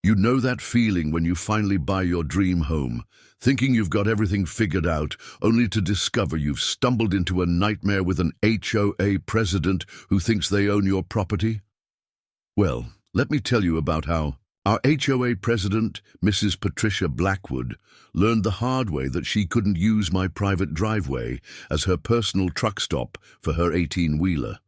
You know that feeling when you finally buy your dream home, thinking you've got everything figured out, only to discover you've stumbled into a nightmare with an HOA president who thinks they own your property? Well, let me tell you about how our HOA president, Mrs. Patricia Blackwood, learned the hard way that she couldn't use my private driveway as her personal truck stop for her 18-wheeler.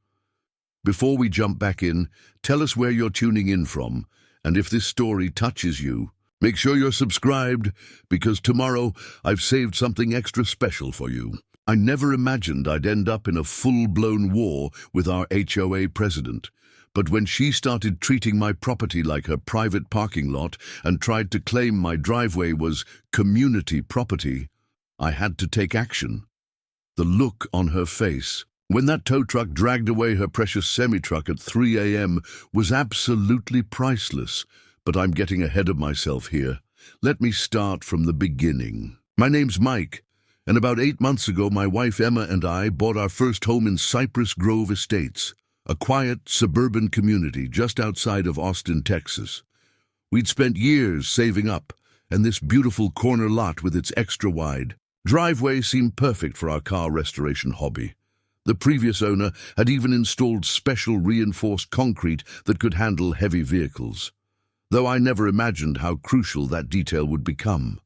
Before we jump back in, tell us where you're tuning in from, and if this story touches you, make sure you're subscribed, because tomorrow I've saved something extra special for you. I never imagined I'd end up in a full-blown war with our HOA president, but when she started treating my property like her private parking lot and tried to claim my driveway was community property, I had to take action. The look on her face when that tow truck dragged away her precious semi-truck at 3 a.m. was absolutely priceless. But I'm getting ahead of myself here. Let me start from the beginning. My name's Mike, and about 8 months ago my wife Emma and I bought our first home in Cypress Grove Estates, a quiet suburban community just outside of Austin, Texas. We'd spent years saving up, and this beautiful corner lot with its extra-wide driveway seemed perfect for our car restoration hobby. The previous owner had even installed special reinforced concrete that could handle heavy vehicles, though I never imagined how crucial that detail would become.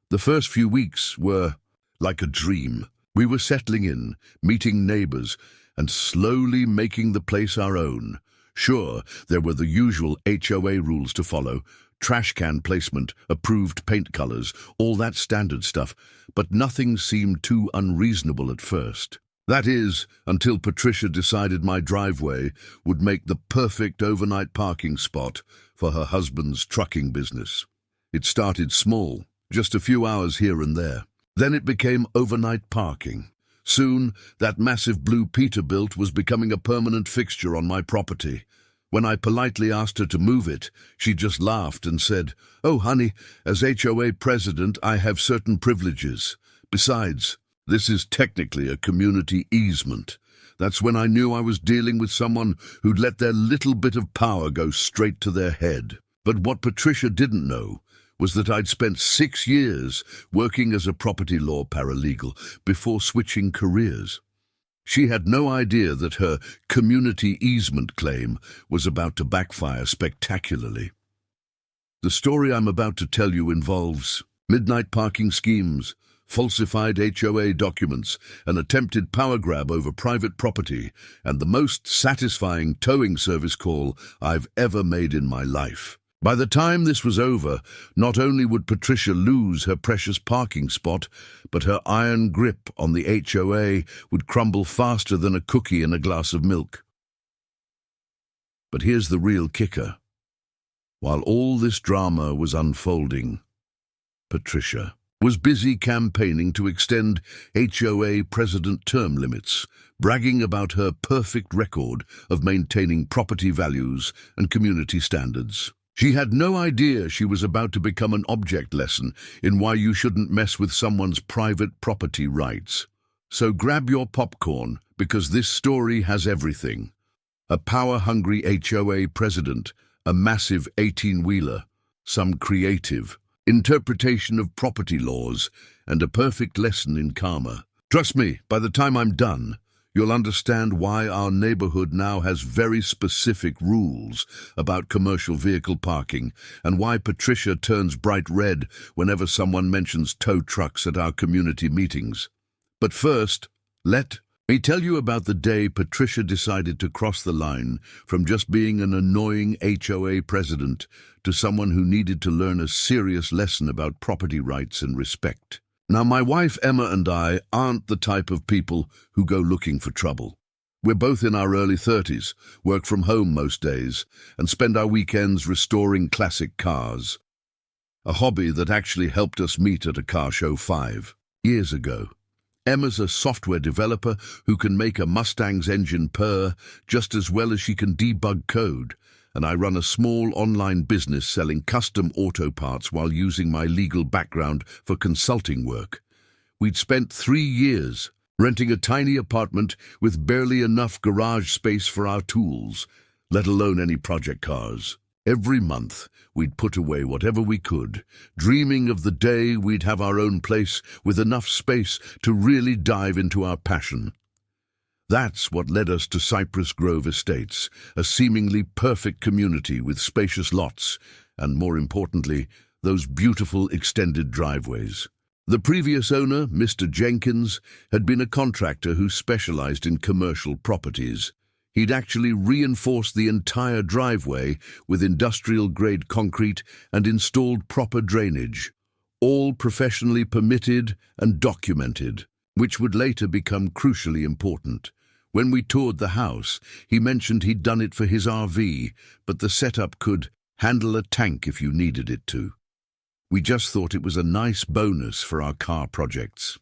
The first few weeks were like a dream. We were settling in, meeting neighbors, and slowly making the place our own. Sure, there were the usual HOA rules to follow: trash can placement, approved paint colors, all that standard stuff, but nothing seemed too unreasonable at first. That is, until Patricia decided my driveway would make the perfect overnight parking spot for her husband's trucking business. It started small, just a few hours here and there. Then it became overnight parking. Soon, that massive blue Peterbilt was becoming a permanent fixture on my property. When I politely asked her to move it, she just laughed and said, "Oh, honey, as HOA president, I have certain privileges. Besides, this is technically a community easement." That's when I knew I was dealing with someone who'd let their little bit of power go straight to their head. But what Patricia didn't know was that I'd spent 6 years working as a property law paralegal before switching careers. She had no idea that her community easement claim was about to backfire spectacularly. The story I'm about to tell you involves midnight parking schemes, falsified HOA documents, an attempted power grab over private property, and the most satisfying towing service call I've ever made in my life. By the time this was over, not only would Patricia lose her precious parking spot, but her iron grip on the HOA would crumble faster than a cookie in a glass of milk. But here's the real kicker. While all this drama was unfolding, Patricia was busy campaigning to extend HOA president term limits, bragging about her perfect record of maintaining property values and community standards. She had no idea she was about to become an object lesson in why you shouldn't mess with someone's private property rights. So grab your popcorn, because this story has everything: a power-hungry HOA president, a massive 18-wheeler, some creative interpretation of property laws, and a perfect lesson in karma. Trust me, by the time I'm done, you'll understand why our neighborhood now has very specific rules about commercial vehicle parking, and why Patricia turns bright red whenever someone mentions tow trucks at our community meetings. But first, let me tell you about the day Patricia decided to cross the line from just being an annoying HOA president to someone who needed to learn a serious lesson about property rights and respect. Now, my wife Emma and I aren't the type of people who go looking for trouble. We're both in our early 30s, work from home most days, and spend our weekends restoring classic cars, a hobby that actually helped us meet at a car show 5 years ago. Emma's a software developer who can make a Mustang's engine purr just as well as she can debug code, and I run a small online business selling custom auto parts while using my legal background for consulting work. We'd spent 3 years renting a tiny apartment with barely enough garage space for our tools, let alone any project cars. Every month, we'd put away whatever we could, dreaming of the day we'd have our own place with enough space to really dive into our passion. That's what led us to Cypress Grove Estates, a seemingly perfect community with spacious lots and, more importantly, those beautiful extended driveways. The previous owner, Mr. Jenkins, had been a contractor who specialized in commercial properties. He'd actually reinforced the entire driveway with industrial-grade concrete and installed proper drainage, all professionally permitted and documented, which would later become crucially important. When we toured the house, he mentioned he'd done it for his RV, but the setup could handle a tank if you needed it to. We just thought it was a nice bonus for our car projects.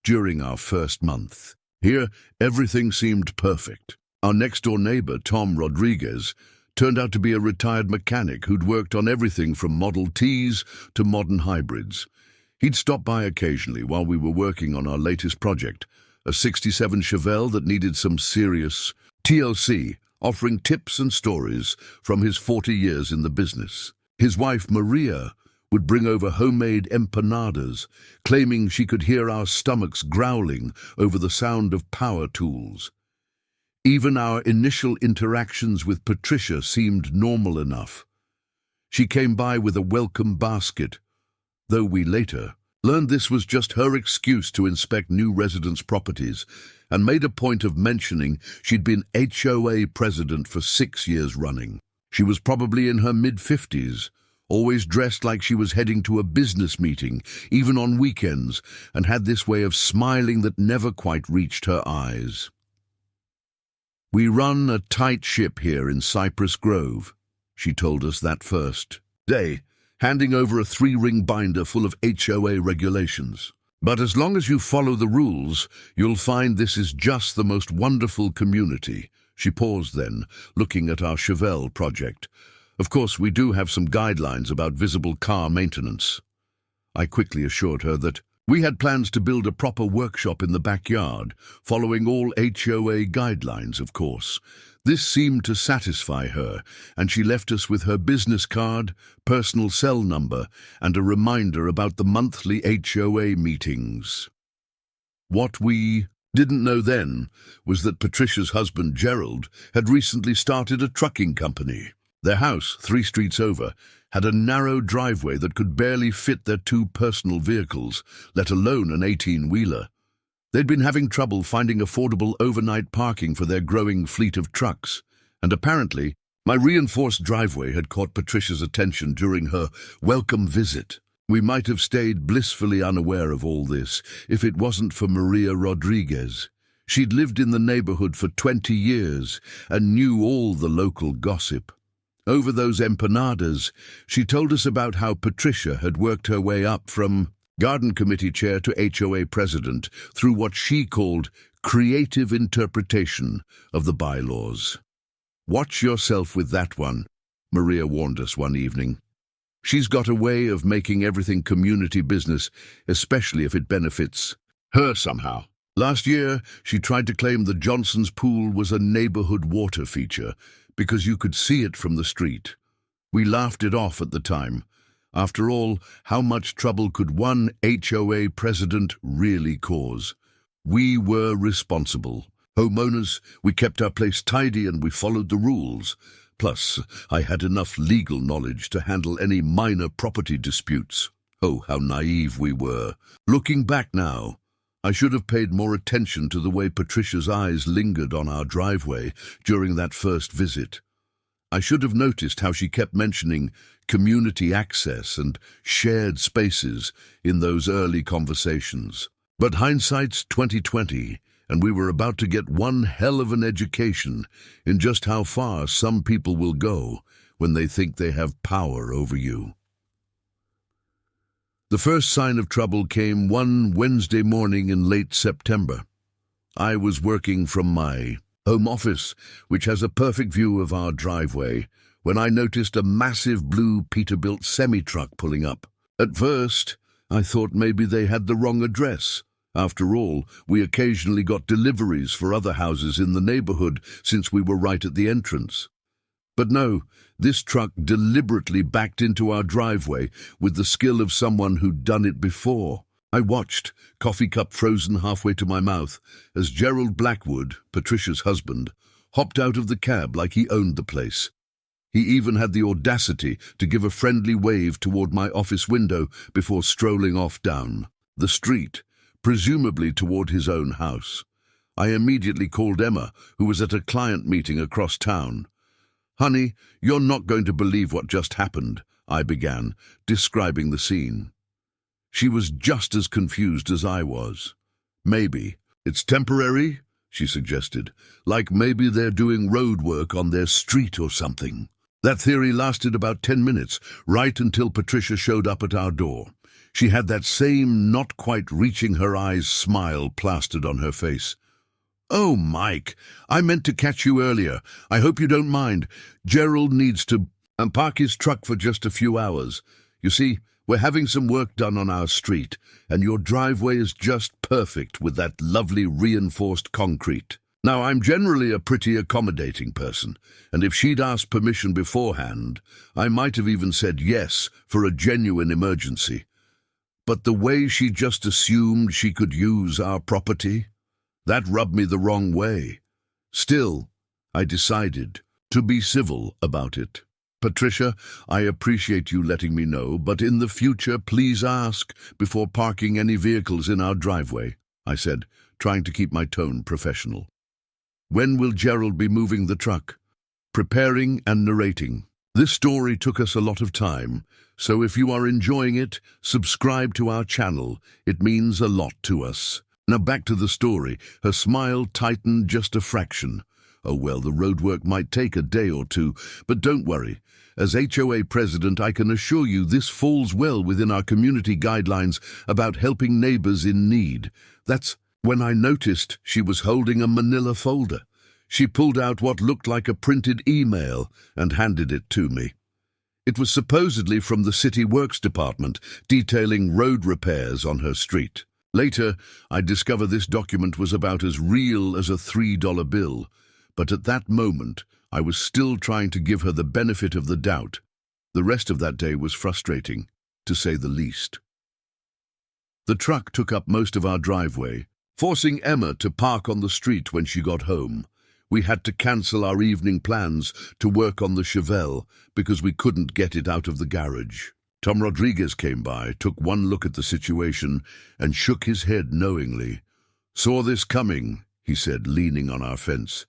During our first month, here, everything seemed perfect. Our next-door neighbor, Tom Rodriguez, turned out to be a retired mechanic who'd worked on everything from Model Ts to modern hybrids. He'd stop by occasionally while we were working on our latest project, a 67 Chevelle that needed some serious TLC, offering tips and stories from his 40 years in the business. His wife, Maria, would bring over homemade empanadas, claiming she could hear our stomachs growling over the sound of power tools. Even our initial interactions with Patricia seemed normal enough. She came by with a welcome basket, though we later learned this was just her excuse to inspect new residents' properties, and made a point of mentioning she'd been HOA president for 6 years running. She was probably in her mid-50s, always dressed like she was heading to a business meeting, even on weekends, and had this way of smiling that never quite reached her eyes. "We run a tight ship here in Cypress Grove," she told us that first day, handing over a 3-ring binder full of HOA regulations. "But as long as you follow the rules, you'll find this is just the most wonderful community." She paused then, looking at our Chevelle project. "Of course, we do have some guidelines about visible car maintenance." I quickly assured her that we had plans to build a proper workshop in the backyard, following all HOA guidelines, of course. This seemed to satisfy her, and she left us with her business card, personal cell number, and a reminder about the monthly HOA meetings. What we didn't know then was that Patricia's husband, Gerald, had recently started a trucking company. Their house, 3 streets over, had a narrow driveway that could barely fit their 2 personal vehicles, let alone an 18-wheeler. They'd been having trouble finding affordable overnight parking for their growing fleet of trucks, and apparently, my reinforced driveway had caught Patricia's attention during her welcome visit. We might have stayed blissfully unaware of all this if it wasn't for Maria Rodriguez. She'd lived in the neighborhood for 20 years and knew all the local gossip. Over those empanadas, she told us about how Patricia had worked her way up from garden committee chair to HOA president through what she called creative interpretation of the bylaws. "Watch yourself with that one," Maria warned us one evening. "She's got a way of making everything community business, especially if it benefits her somehow." Last year, she tried to claim the Johnson's pool was a neighborhood water feature because you could see it from the street. We laughed it off at the time. After all, how much trouble could one HOA president really cause? We were responsible. Homeowners, we kept our place tidy and we followed the rules. Plus, I had enough legal knowledge to handle any minor property disputes. Oh, how naive we were. Looking back now, I should have paid more attention to the way Patricia's eyes lingered on our driveway during that first visit. I should have noticed how she kept mentioning community access and shared spaces in those early conversations. But hindsight's 2020, and we were about to get one hell of an education in just how far some people will go when they think they have power over you. The first sign of trouble came one Wednesday morning in late September. I was working from my home office, which has a perfect view of our driveway, when I noticed a massive blue Peterbilt semi-truck pulling up. At first, I thought maybe they had the wrong address. After all, we occasionally got deliveries for other houses in the neighborhood since we were right at the entrance. But no, this truck deliberately backed into our driveway with the skill of someone who'd done it before. I watched, coffee cup frozen halfway to my mouth, as Gerald Blackwood, Patricia's husband, hopped out of the cab like he owned the place. He even had the audacity to give a friendly wave toward my office window before strolling off down the street, presumably toward his own house. I immediately called Emma, who was at a client meeting across town. "Honey, you're not going to believe what just happened," I began, describing the scene. She was just as confused as I was. "Maybe it's temporary," she suggested, "like maybe they're doing road work on their street or something." That theory lasted about 10 minutes, right until Patricia showed up at our door. She had that same not quite reaching her eyes smile plastered on her face. "Oh, Mike, I meant to catch you earlier. I hope you don't mind. Gerald needs to park his truck for just a few hours. You see, we're having some work done on our street, and your driveway is just perfect with that lovely reinforced concrete." Now, I'm generally a pretty accommodating person, and if she'd asked permission beforehand, I might have even said yes for a genuine emergency. But the way she just assumed she could use our property, that rubbed me the wrong way. Still, I decided to be civil about it. "Patricia, I appreciate you letting me know, but in the future, please ask before parking any vehicles in our driveway," I said, trying to keep my tone professional. "When will Gerald be moving the truck?" Preparing and narrating. This story took us a lot of time, so if you are enjoying it, subscribe to our channel. It means a lot to us. Now back to the story. Her smile tightened just a fraction. "Oh well, the roadwork might take a day or two, but don't worry. As HOA president, I can assure you this falls well within our community guidelines about helping neighbors in need." That's when I noticed she was holding a manila folder. She pulled out what looked like a printed email and handed it to me. It was supposedly from the city works department, detailing road repairs on her street. Later, I discovered this document was about as real as a $3 bill, but at that moment, I was still trying to give her the benefit of the doubt. The rest of that day was frustrating, to say the least. The truck took up most of our driveway, forcing Emma to park on the street when she got home. We had to cancel our evening plans to work on the Chevelle because we couldn't get it out of the garage. Tom Rodriguez came by, took one look at the situation, and shook his head knowingly. "Saw this coming," he said, leaning on our fence.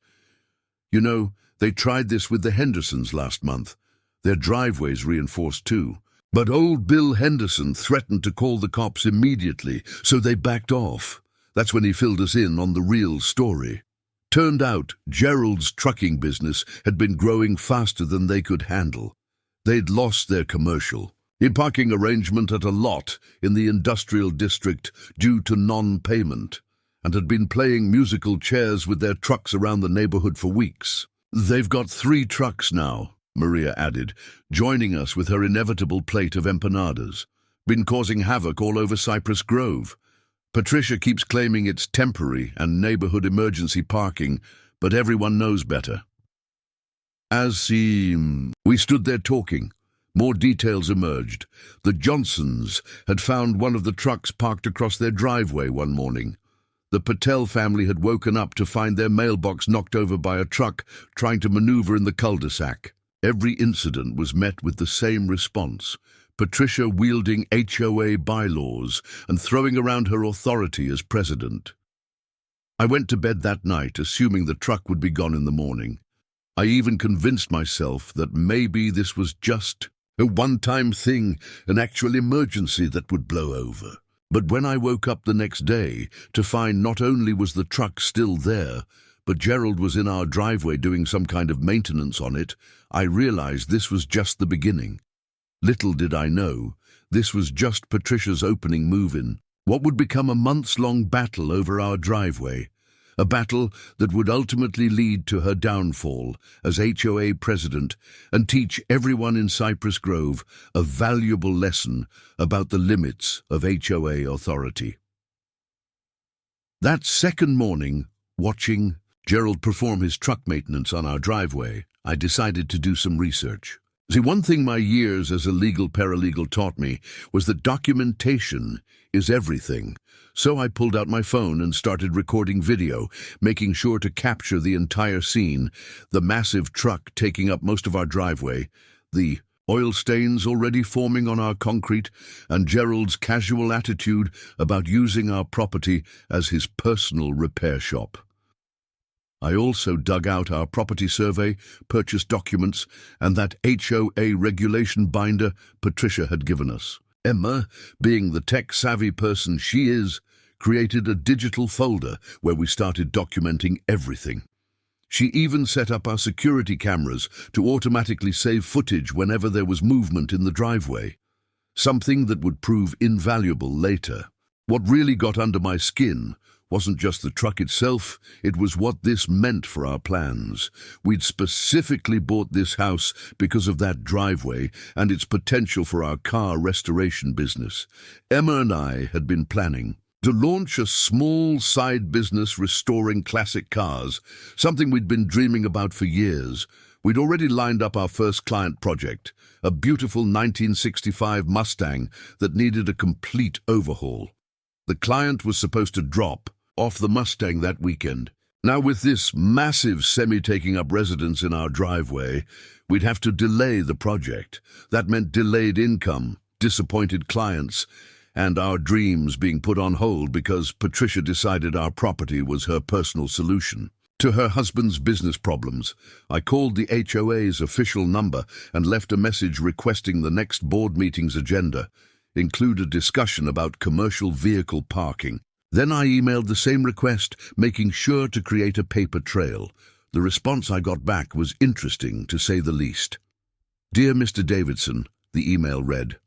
"You know, they tried this with the Hendersons last month. Their driveway's reinforced too. But old Bill Henderson threatened to call the cops immediately, so they backed off. That's when he filled us in on the real story. Turned out Gerald's trucking business had been growing faster than they could handle. They'd lost their commercial parking arrangement at a lot in the industrial district due to non-payment, and had been playing musical chairs with their trucks around the neighborhood for weeks. "They've got 3 trucks now," Maria added, joining us with her inevitable plate of empanadas. "Been causing havoc all over Cypress Grove. Patricia keeps claiming it's temporary and neighborhood emergency parking, but everyone knows better." As we stood there talking, more details emerged. The Johnsons had found one of the trucks parked across their driveway one morning. The Patel family had woken up to find their mailbox knocked over by a truck trying to maneuver in the cul-de-sac. Every incident was met with the same response: Patricia wielding HOA bylaws and throwing around her authority as president. I went to bed that night assuming the truck would be gone in the morning. I even convinced myself that maybe this was just a one-time thing, an actual emergency that would blow over. But when I woke up the next day to find not only was the truck still there, but Gerald was in our driveway doing some kind of maintenance on it, I realized this was just the beginning. Little did I know, this was just Patricia's opening move-in, what would become a months-long battle over our driveway, a battle that would ultimately lead to her downfall as HOA president and teach everyone in Cypress Grove a valuable lesson about the limits of HOA authority. That second morning, watching Gerald perform his truck maintenance on our driveway, I decided to do some research. See, one thing my years as a legal paralegal taught me was that documentation is everything. So I pulled out my phone and started recording video, making sure to capture the entire scene, the massive truck taking up most of our driveway, the oil stains already forming on our concrete, and Gerald's casual attitude about using our property as his personal repair shop. I also dug out our property survey, purchase documents, and that HOA regulation binder Patricia had given us. Emma, being the tech-savvy person she is, created a digital folder where we started documenting everything. She even set up our security cameras to automatically save footage whenever there was movement in the driveway, something that would prove invaluable later. What really got under my skin wasn't just the truck itself, it was what this meant for our plans. We'd specifically bought this house because of that driveway and its potential for our car restoration business. Emma and I had been planning to launch a small side business restoring classic cars, something we'd been dreaming about for years. We'd already lined up our first client project, a beautiful 1965 Mustang that needed a complete overhaul. The client was supposed to drop off the Mustang that weekend. Now, with this massive semi taking up residence in our driveway, we'd have to delay the project. That meant delayed income, disappointed clients, and our dreams being put on hold because Patricia decided our property was her personal solution to her husband's business problems. I called the HOA's official number and left a message requesting the next board meeting's agenda include a discussion about commercial vehicle parking. Then I emailed the same request, making sure to create a paper trail. The response I got back was interesting, to say the least. "Dear Mr. Davidson," the email read,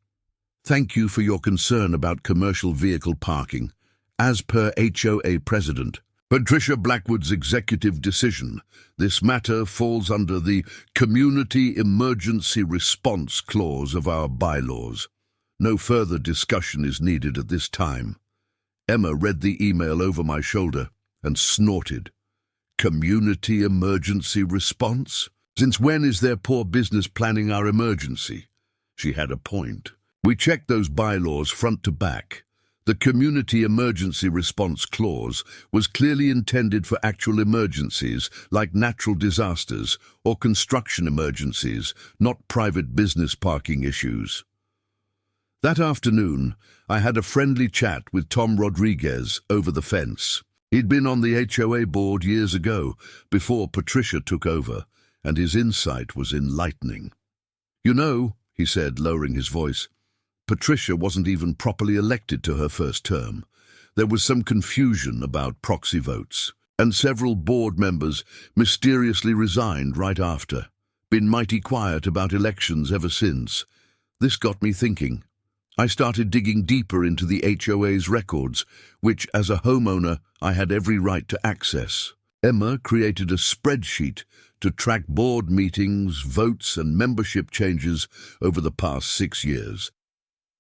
"thank you for your concern about commercial vehicle parking. As per HOA President Patricia Blackwood's executive decision, this matter falls under the Community Emergency Response Clause of our bylaws. No further discussion is needed at this time." Emma read the email over my shoulder and snorted. Community emergency response? Since when is there poor business planning our emergency? She had a point. We checked those bylaws front to back. The Community Emergency Response Clause was clearly intended for actual emergencies like natural disasters or construction emergencies, not private business parking issues. That afternoon, I had a friendly chat with Tom Rodriguez over the fence. He'd been on the HOA board years ago, before Patricia took over, and his insight was enlightening. "You know," he said, lowering his voice, "Patricia wasn't even properly elected to her first term. There was some confusion about proxy votes, and several board members mysteriously resigned right after. Been mighty quiet about elections ever since. This got me thinking. I started digging deeper into the HOA's records, which, as a homeowner, I had every right to access. Emma created a spreadsheet to track board meetings, votes, and membership changes over the past 6 years.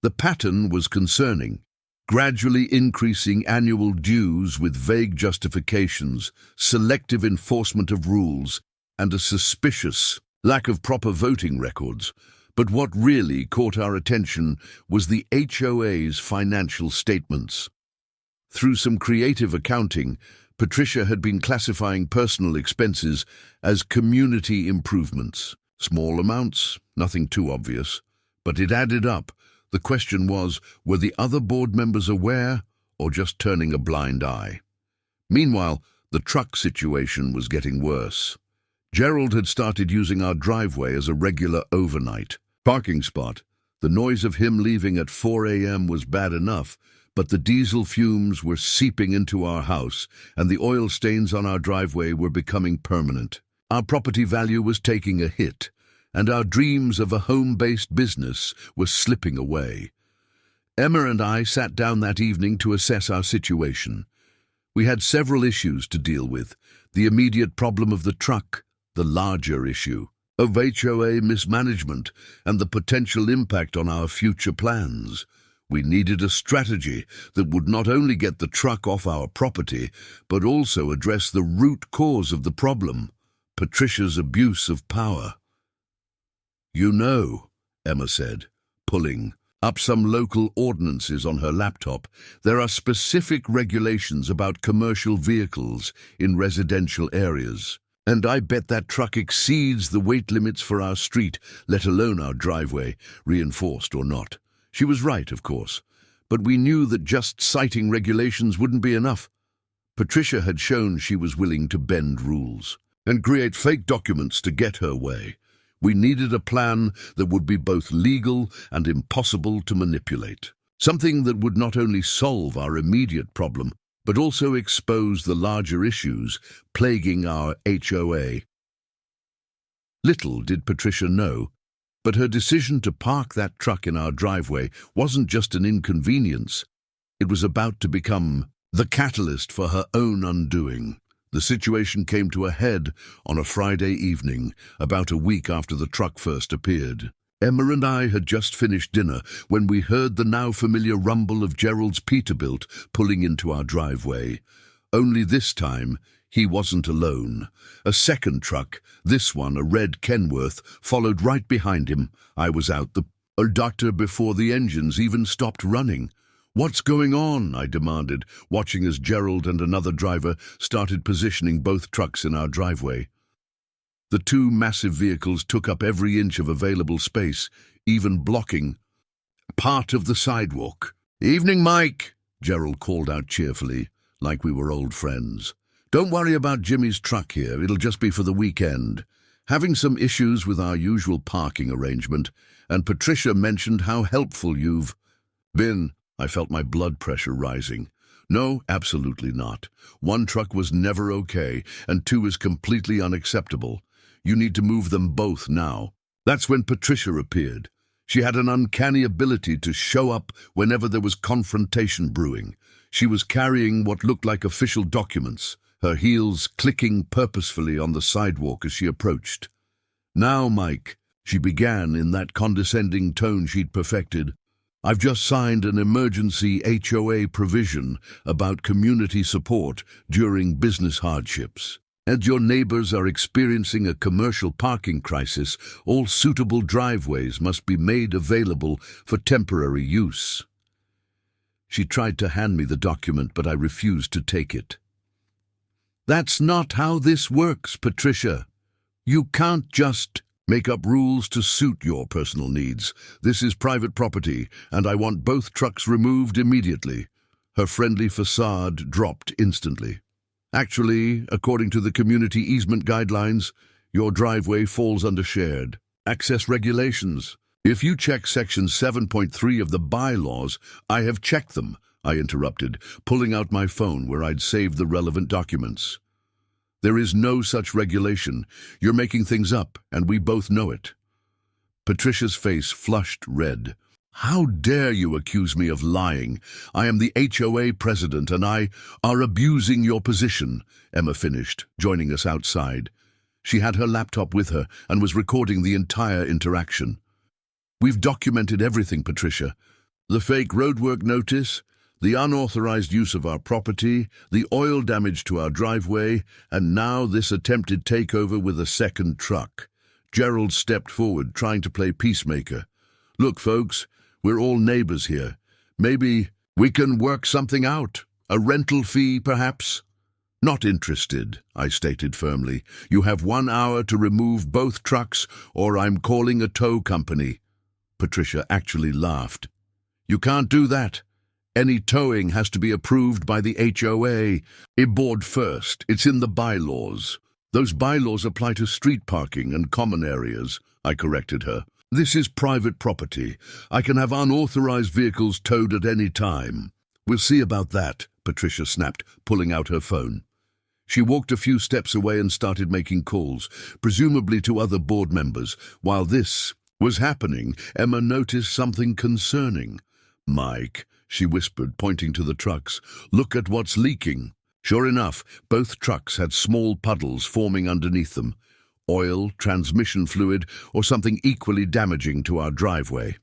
The pattern was concerning, gradually increasing annual dues with vague justifications, selective enforcement of rules, and a suspicious lack of proper voting records. But what really caught our attention was the HOA's financial statements. Through some creative accounting, Patricia had been classifying personal expenses as community improvements. Small amounts, nothing too obvious, but it added up. The question was, were the other board members aware or just turning a blind eye? Meanwhile, the truck situation was getting worse. Gerald had started using our driveway as a regular overnight parking spot. The noise of him leaving at 4 a.m. was bad enough, but the diesel fumes were seeping into our house, and the oil stains on our driveway were becoming permanent. Our property value was taking a hit, and our dreams of a home-based business were slipping away. Emma and I sat down that evening to assess our situation. We had several issues to deal with: the immediate problem of the truck, the larger issue of HOA mismanagement, and the potential impact on our future plans. We needed a strategy that would not only get the truck off our property, but also address the root cause of the problem: Patricia's abuse of power. "You know," Emma said, pulling up some local ordinances on her laptop, "there are specific regulations about commercial vehicles in residential areas. And I bet that truck exceeds the weight limits for our street, let alone our driveway, reinforced or not." She was right, of course, but we knew that just citing regulations wouldn't be enough. Patricia had shown she was willing to bend rules and create fake documents to get her way. We needed a plan that would be both legal and impossible to manipulate. Something that would not only solve our immediate problem, but also expose the larger issues plaguing our HOA. Little did Patricia know, but her decision to park that truck in our driveway wasn't just an inconvenience. It was about to become the catalyst for her own undoing. The situation came to a head on a Friday evening, about a week after the truck first appeared. Emma and I had just finished dinner when we heard the now familiar rumble of Gerald's Peterbilt pulling into our driveway. Only this time, he wasn't alone. A second truck, this one a red Kenworth, followed right behind him. I was out the doctor before the engines even stopped running. "What's going on?" I demanded, watching as Gerald and another driver started positioning both trucks in our driveway. The two massive vehicles took up every inch of available space, even blocking part of the sidewalk. "Evening, Mike," Gerald called out cheerfully, like we were old friends. "Don't worry about Jimmy's truck here, it'll just be for the weekend." Having some issues with our usual parking arrangement, and Patricia mentioned how helpful you've been. I felt my blood pressure rising. No, absolutely not. One truck was never okay, and two is completely unacceptable. You need to move them both now. That's when Patricia appeared. She had an uncanny ability to show up whenever there was confrontation brewing. She was carrying what looked like official documents, her heels clicking purposefully on the sidewalk as she approached. "Now, Mike," she began in that condescending tone she'd perfected, "I've just signed an emergency HOA provision about community support during business hardships. As your neighbors are experiencing a commercial parking crisis, all suitable driveways must be made available for temporary use." She tried to hand me the document, but I refused to take it. "That's not how this works, Patricia. You can't just make up rules to suit your personal needs. This is private property, and I want both trucks removed immediately." Her friendly facade dropped instantly. "Actually, according to the community easement guidelines, your driveway falls under shared access regulations. If you check Section 7.3 of the bylaws—" "I have checked them," I interrupted, pulling out my phone where I'd saved the relevant documents. "There is no such regulation. You're making things up, and we both know it." Patricia's face flushed red. "How dare you accuse me of lying? I am the HOA president, and I are abusing your position," Emma finished, joining us outside. She had her laptop with her and was recording the entire interaction. "We've documented everything, Patricia. The fake roadwork notice, the unauthorized use of our property, the oil damage to our driveway, and now this attempted takeover with a second truck." Gerald stepped forward, trying to play peacemaker. "Look, folks, we're all neighbors here. Maybe we can work something out. A rental fee, perhaps?" "Not interested," I stated firmly. "You have 1 hour to remove both trucks, or I'm calling a tow company." Patricia actually laughed. "You can't do that. Any towing has to be approved by the HOA. Board first. It's in the bylaws." "Those bylaws apply to street parking and common areas," I corrected her. "This is private property. I can have unauthorized vehicles towed at any time." "We'll see about that," Patricia snapped, pulling out her phone. She walked a few steps away and started making calls, presumably to other board members. While this was happening, Emma noticed something concerning. "Mike," she whispered, pointing to the trucks, "look at what's leaking." Sure enough, both trucks had small puddles forming underneath them. Oil, transmission fluid, or something equally damaging to our driveway.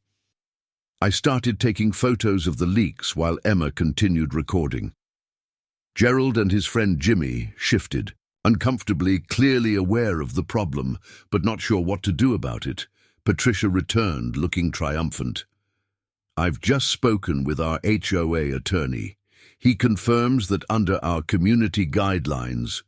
I started taking photos of the leaks while Emma continued recording. Gerald and his friend Jimmy shifted, Uncomfortably, clearly aware of the problem, but not sure what to do about it, Patricia returned, looking triumphant. "I've just spoken with our HOA attorney. He confirms that under our community guidelines—"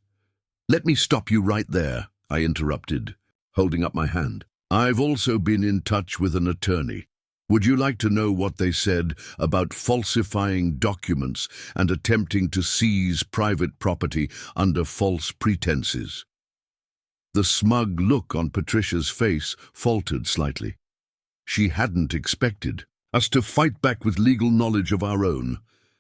"Let me stop you right there," I interrupted, holding up my hand. "I've also been in touch with an attorney. Would you like to know what they said about falsifying documents and attempting to seize private property under false pretenses?" The smug look on Patricia's face faltered slightly. She hadn't expected us to fight back with legal knowledge of our own,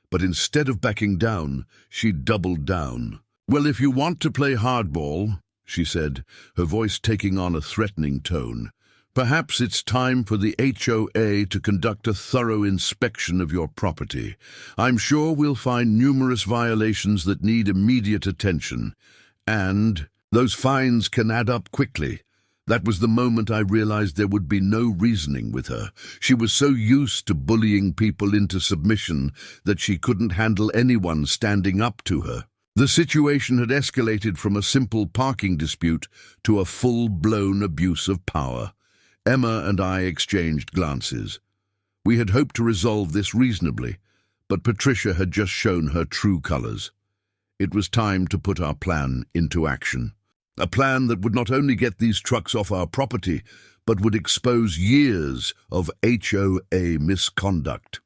but instead of backing down, she doubled down. "Well, if you want to play hardball," she said, her voice taking on a threatening tone, "perhaps it's time for the HOA to conduct a thorough inspection of your property. I'm sure we'll find numerous violations that need immediate attention, and those fines can add up quickly." That was the moment I realized there would be no reasoning with her. She was so used to bullying people into submission that she couldn't handle anyone standing up to her. The situation had escalated from a simple parking dispute to a full-blown abuse of power. Emma and I exchanged glances. We had hoped to resolve this reasonably, but Patricia had just shown her true colors. It was time to put our plan into action. A plan that would not only get these trucks off our property, but would expose years of HOA misconduct.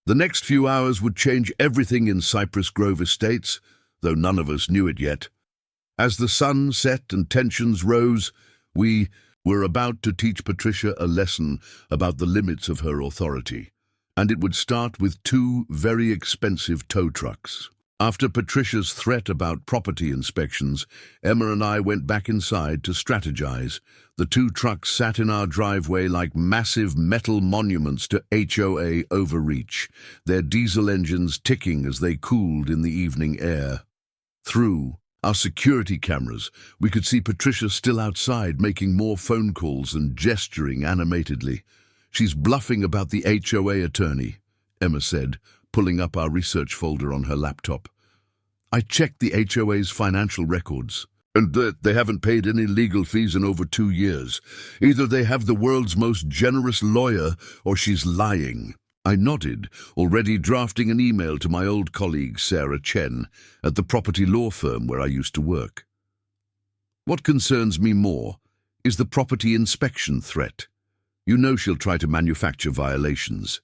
The next few hours would change everything in Cypress Grove Estates, though none of us knew it yet. As the sun set and tensions rose, we were about to teach Patricia a lesson about the limits of her authority, and it would start with 2 very expensive tow trucks. After Patricia's threat about property inspections, Emma and I went back inside to strategize. The 2 trucks sat in our driveway like massive metal monuments to HOA overreach, their diesel engines ticking as they cooled in the evening air. Through our security cameras, we could see Patricia still outside making more phone calls and gesturing animatedly. "She's bluffing about the HOA attorney," Emma said, pulling up our research folder on her laptop. "I checked the HOA's financial records, and they haven't paid any legal fees in over 2 years. Either they have the world's most generous lawyer, or she's lying." I nodded, already drafting an email to my old colleague Sarah Chen at the property law firm where I used to work. "What concerns me more is the property inspection threat. You know she'll try to manufacture violations."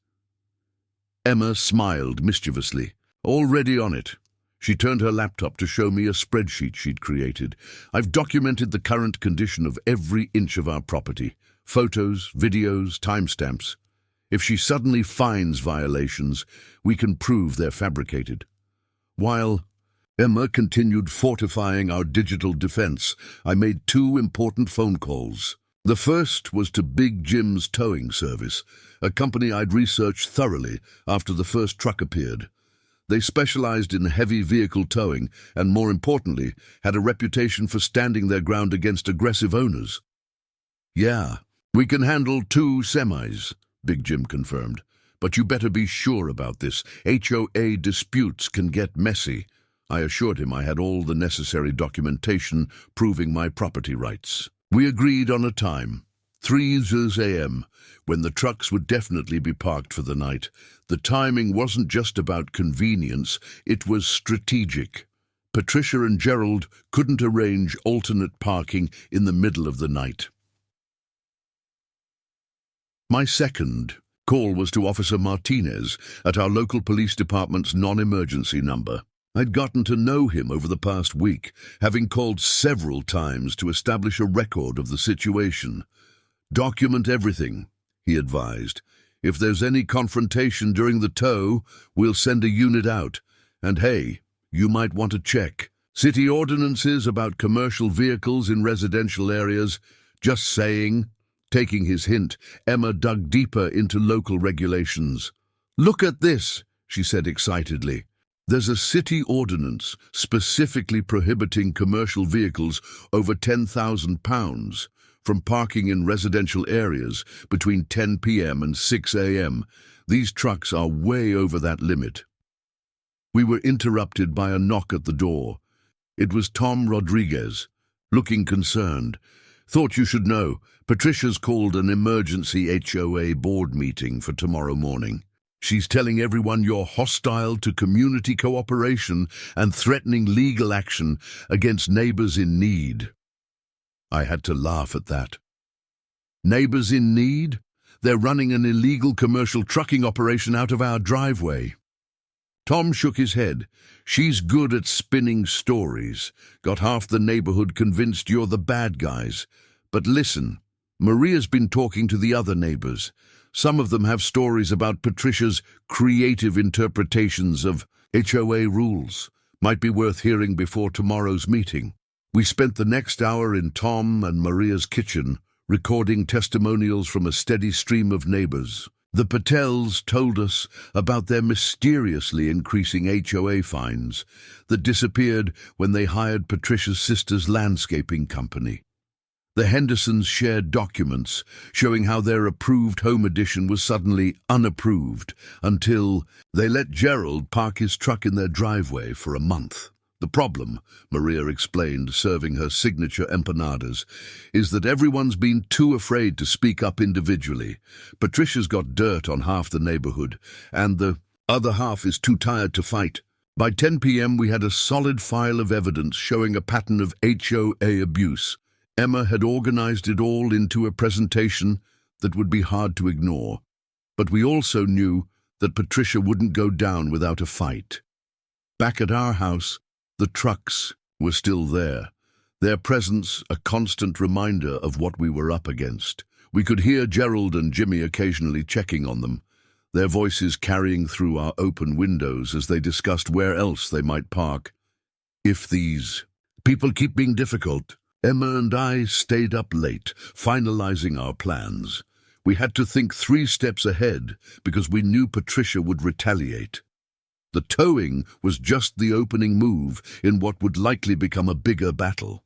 Emma smiled mischievously. "Already on it." She turned her laptop to show me a spreadsheet she'd created. "I've documented the current condition of every inch of our property. Photos, videos, timestamps. If she suddenly finds violations, we can prove they're fabricated." While Emma continued fortifying our digital defense, I made 2 important phone calls. The first was to Big Jim's towing service, a company I'd researched thoroughly after the first truck appeared. They specialized in heavy vehicle towing and, more importantly, had a reputation for standing their ground against aggressive owners. "Yeah, we can handle 2 semis, Big Jim confirmed. "But you better be sure about this. HOA disputes can get messy." I assured him I had all the necessary documentation proving my property rights. We agreed on a time, 3 a.m., when the trucks would definitely be parked for the night. The timing wasn't just about convenience, it was strategic. Patricia and Gerald couldn't arrange alternate parking in the middle of the night. My second call was to Officer Martinez at our local police department's non-emergency number. I'd gotten to know him over the past week, having called several times to establish a record of the situation. "Document everything," he advised. "If there's any confrontation during the tow, we'll send a unit out. And hey, you might want to check city ordinances about commercial vehicles in residential areas. Just saying." Taking his hint, Emma dug deeper into local regulations. "Look at this," she said excitedly. "There's a city ordinance specifically prohibiting commercial vehicles over £10,000 from parking in residential areas between 10 p.m. and 6 a.m. These trucks are way over that limit." We were interrupted by a knock at the door. It was Tom Rodriguez, looking concerned. Thought you should know. Patricia's called an emergency HOA board meeting for tomorrow morning. She's telling everyone you're hostile to community cooperation and threatening legal action against neighbors in need. I had to laugh at that. Neighbors in need? They're running an illegal commercial trucking operation out of our driveway. Tom shook his head. She's good at spinning stories. Got half the neighborhood convinced you're the bad guys. But listen, Maria's been talking to the other neighbors. Some of them have stories about Patricia's creative interpretations of HOA rules. Might be worth hearing before tomorrow's meeting. We spent the next hour in Tom and Maria's kitchen, recording testimonials from a steady stream of neighbors. The Patels told us about their mysteriously increasing HOA fines that disappeared when they hired Patricia's sister's landscaping company. The Hendersons shared documents showing how their approved home addition was suddenly unapproved until they let Gerald park his truck in their driveway for a month. The problem, Maria explained, serving her signature empanadas, is that everyone's been too afraid to speak up individually. Patricia's got dirt on half the neighborhood, and the other half is too tired to fight. By 10 p.m. we had a solid file of evidence showing a pattern of HOA abuse. Emma had organized it all into a presentation that would be hard to ignore. But we also knew that Patricia wouldn't go down without a fight. Back at our house, the trucks were still there, their presence a constant reminder of what we were up against. We could hear Gerald and Jimmy occasionally checking on them, their voices carrying through our open windows as they discussed where else they might park. If these people keep being difficult, Emma and I stayed up late, finalizing our plans. We had to think 3 steps ahead because we knew Patricia would retaliate. The towing was just the opening move in what would likely become a bigger battle.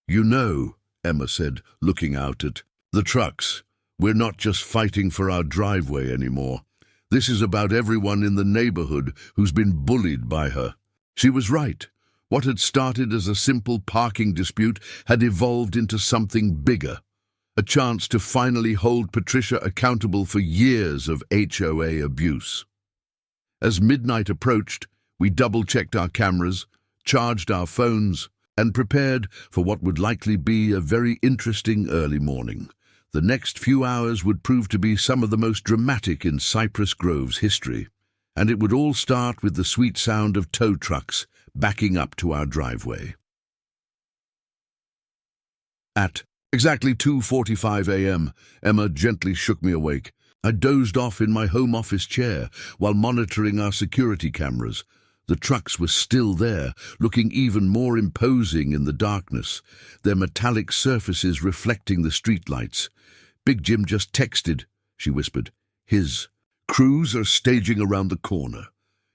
You know, Emma said, looking out at the trucks, we're not just fighting for our driveway anymore. This is about everyone in the neighborhood who's been bullied by her. She was right. What had started as a simple parking dispute had evolved into something bigger, a chance to finally hold Patricia accountable for years of HOA abuse. As midnight approached, we double-checked our cameras, charged our phones, and prepared for what would likely be a very interesting early morning. The next few hours would prove to be some of the most dramatic in Cypress Grove's history, and it would all start with the sweet sound of tow trucks backing up to our driveway. At exactly 2:45 a.m., Emma gently shook me awake. I dozed off in my home office chair while monitoring our security cameras. The trucks were still there, looking even more imposing in the darkness, their metallic surfaces reflecting the streetlights. "Big Jim just texted," she whispered. "His crews are staging around the corner.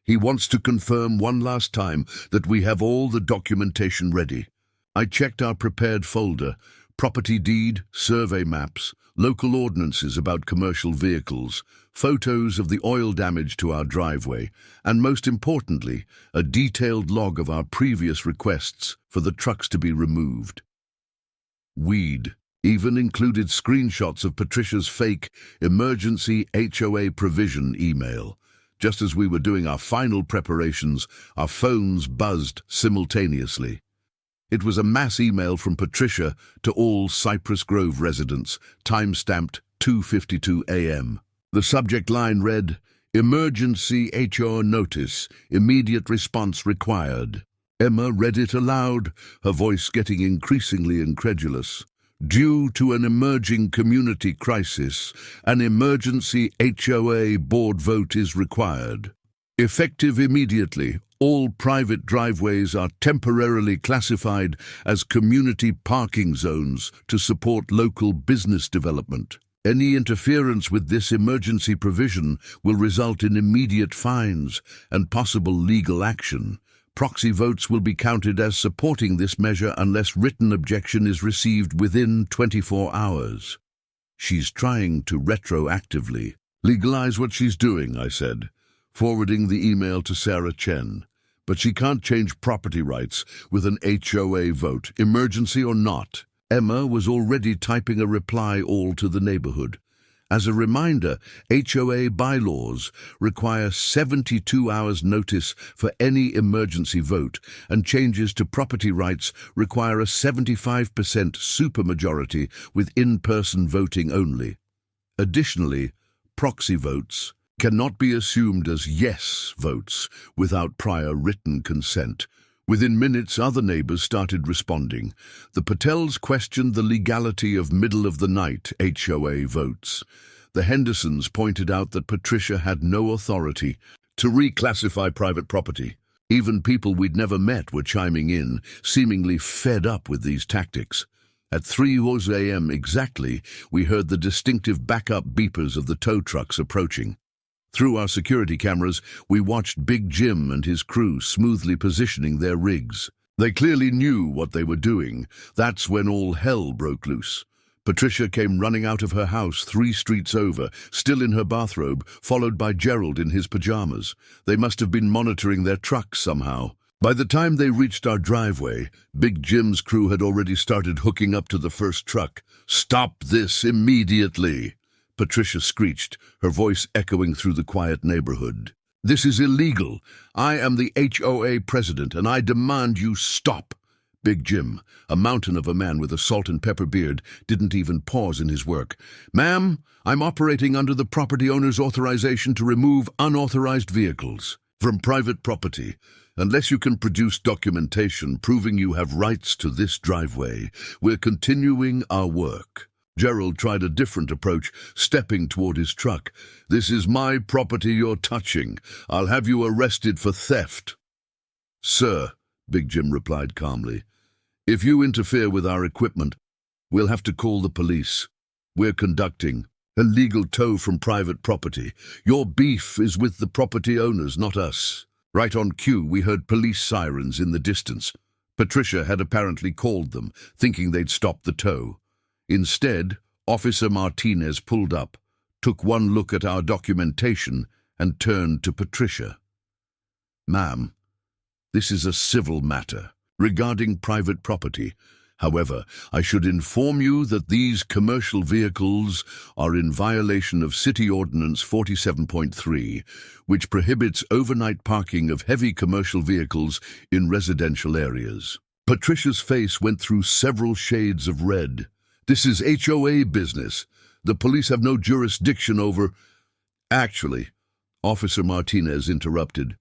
He wants to confirm one last time that we have all the documentation ready." I checked our prepared folder, property deed, survey maps, local ordinances about commercial vehicles, photos of the oil damage to our driveway, and most importantly, a detailed log of our previous requests for the trucks to be removed. We'd even included screenshots of Patricia's fake emergency HOA provision email. Just as we were doing our final preparations, our phones buzzed simultaneously. It was a mass email from Patricia to all Cypress Grove residents, time-stamped 2:52 a.m. The subject line read, "Emergency HOA notice, immediate response required." Emma read it aloud, her voice getting increasingly incredulous. "Due to an emerging community crisis, an emergency HOA board vote is required. Effective immediately, all private driveways are temporarily classified as community parking zones to support local business development. Any interference with this emergency provision will result in immediate fines and possible legal action. Proxy votes will be counted as supporting this measure unless written objection is received within 24 hours. She's trying to retroactively legalize what she's doing, I said, forwarding the email to Sarah Chen. but she can't change property rights with an HOA vote, emergency or not. Emma was already typing a reply all to the neighborhood. As a reminder, HOA bylaws require 72 hours notice for any emergency vote, and changes to property rights require a 75% supermajority with in-person voting only. Additionally, proxy votes cannot be assumed as yes votes without prior written consent. Within minutes, other neighbors started responding. The Patels questioned the legality of middle-of-the-night HOA votes. The Hendersons pointed out that Patricia had no authority to reclassify private property. Even people we'd never met were chiming in, seemingly fed up with these tactics. At 3 a.m. exactly, we heard the distinctive backup beepers of the tow trucks approaching. Through our security cameras, we watched Big Jim and his crew smoothly positioning their rigs. They clearly knew what they were doing. That's when all hell broke loose. Patricia came running out of her house 3 streets over, still in her bathrobe, followed by Gerald in his pajamas. They must have been monitoring their trucks somehow. By the time they reached our driveway, Big Jim's crew had already started hooking up to the first truck. "Stop this immediately!" Patricia screeched, her voice echoing through the quiet neighborhood. "This is illegal. I am the HOA president, and I demand you stop." Big Jim, a mountain of a man with a salt and pepper beard, didn't even pause in his work. "Ma'am, I'm operating under the property owner's authorization to remove unauthorized vehicles from private property. Unless you can produce documentation proving you have rights to this driveway, we're continuing our work." Gerald tried a different approach, stepping toward his truck. "This is my property you're touching. I'll have you arrested for theft." "Sir," Big Jim replied calmly, "if you interfere with our equipment, we'll have to call the police. We're conducting a legal tow from private property. Your beef is with the property owners, not us." Right on cue, we heard police sirens in the distance. Patricia had apparently called them, thinking they'd stop the tow. Instead, Officer Martinez pulled up, took one look at our documentation, and turned to Patricia. "Ma'am, this is a civil matter regarding private property. However, I should inform you that these commercial vehicles are in violation of City Ordinance 47.3, which prohibits overnight parking of heavy commercial vehicles in residential areas." Patricia's face went through several shades of red. "This is HOA business. The police have no jurisdiction over—" "Actually," Officer Martinez interrupted,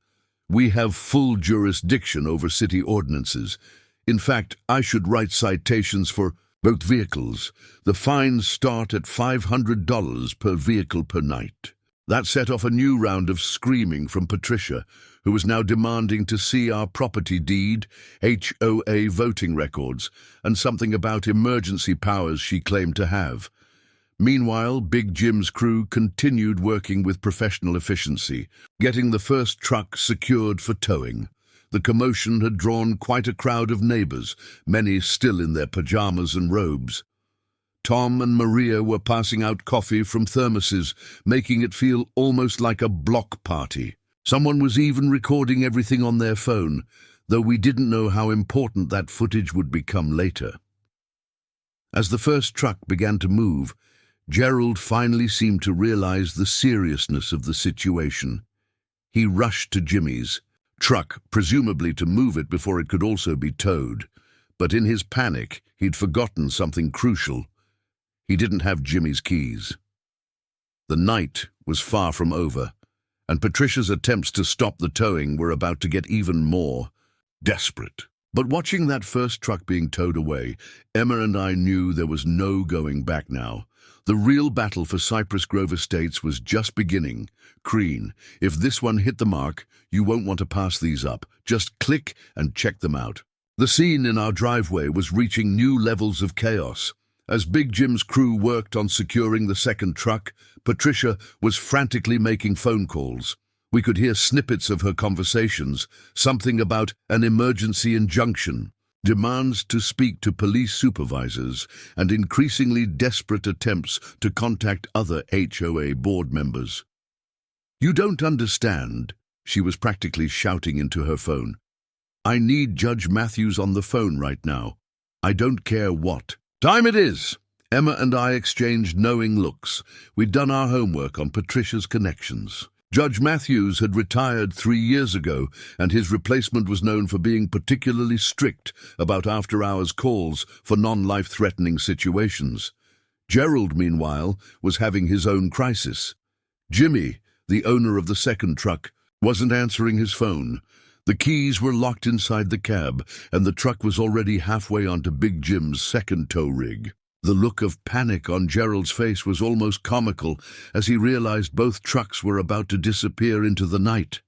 "we have full jurisdiction over city ordinances. In fact, I should write citations for both vehicles. The fines start at $500 per vehicle per night." That set off a new round of screaming from Patricia, who was now demanding to see our property deed, HOA voting records, and something about emergency powers she claimed to have. Meanwhile, Big Jim's crew continued working with professional efficiency, getting the first truck secured for towing. The commotion had drawn quite a crowd of neighbors, many still in their pajamas and robes. Tom and Maria were passing out coffee from thermoses, making it feel almost like a block party. Someone was even recording everything on their phone, though we didn't know how important that footage would become later. As the first truck began to move, Gerald finally seemed to realize the seriousness of the situation. He rushed to Jimmy's truck, presumably to move it before it could also be towed. But in his panic, he'd forgotten something crucial. He didn't have Jimmy's keys. The night was far from over, and Patricia's attempts to stop the towing were about to get even more desperate. But watching that first truck being towed away, Emma and I knew there was no going back now. The real battle for Cypress Grove Estates was just beginning. Crean, if this one hit the mark, you won't want to pass these up. Just click and check them out. The scene in our driveway was reaching new levels of chaos. As Big Jim's crew worked on securing the second truck, Patricia was frantically making phone calls. We could hear snippets of her conversations, something about an emergency injunction, demands to speak to police supervisors, and increasingly desperate attempts to contact other HOA board members. "You don't understand," She was practically shouting into her phone. "I need Judge Matthews on the phone right now. I don't care what time it is." Emma and I exchanged knowing looks. We'd done our homework on Patricia's connections. Judge Matthews had retired 3 years ago, and his replacement was known for being particularly strict about after-hours calls for non-life-threatening situations. Gerald, meanwhile, was having his own crisis. Jimmy, the owner of the second truck, wasn't answering his phone. The keys were locked inside the cab, and the truck was already halfway onto Big Jim's second tow rig. The look of panic on Gerald's face was almost comical as he realized both trucks were about to disappear into the night.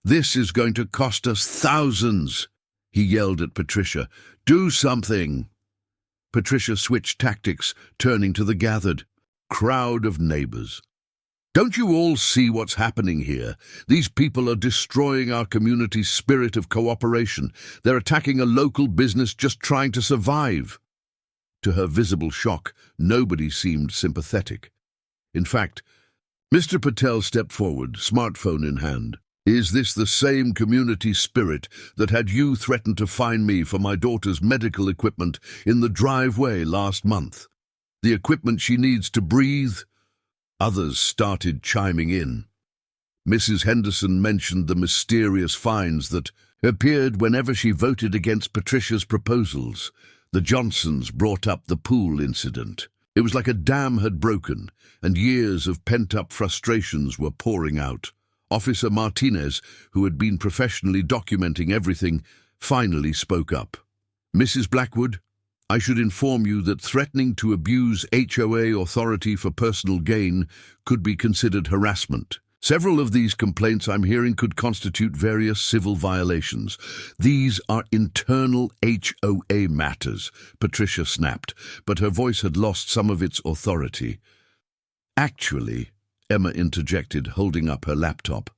"This is going to cost us thousands," he yelled at Patricia. "Do something." Patricia switched tactics, turning to the gathered crowd of neighbors. "Don't you all see what's happening here? These people are destroying our community's spirit of cooperation. They're attacking a local business just trying to survive." To her visible shock, nobody seemed sympathetic. In fact, Mr. Patel stepped forward, smartphone in hand. "Is this the same community spirit that had you threaten to fine me for my daughter's medical equipment in the driveway last month? The equipment she needs to breathe?" Others started chiming in. Mrs. Henderson mentioned the mysterious fines that appeared whenever she voted against Patricia's proposals. The Johnsons brought up the pool incident. It was like a dam had broken, and years of pent-up frustrations were pouring out. Officer Martinez, who had been professionally documenting everything, finally spoke up. "Mrs. Blackwood, I should inform you that threatening to abuse HOA authority for personal gain could be considered harassment. Several of these complaints I'm hearing could constitute various civil violations. These are internal HOA matters," Patricia snapped, but her voice had lost some of its authority. "Actually," Emma interjected, holding up her laptop,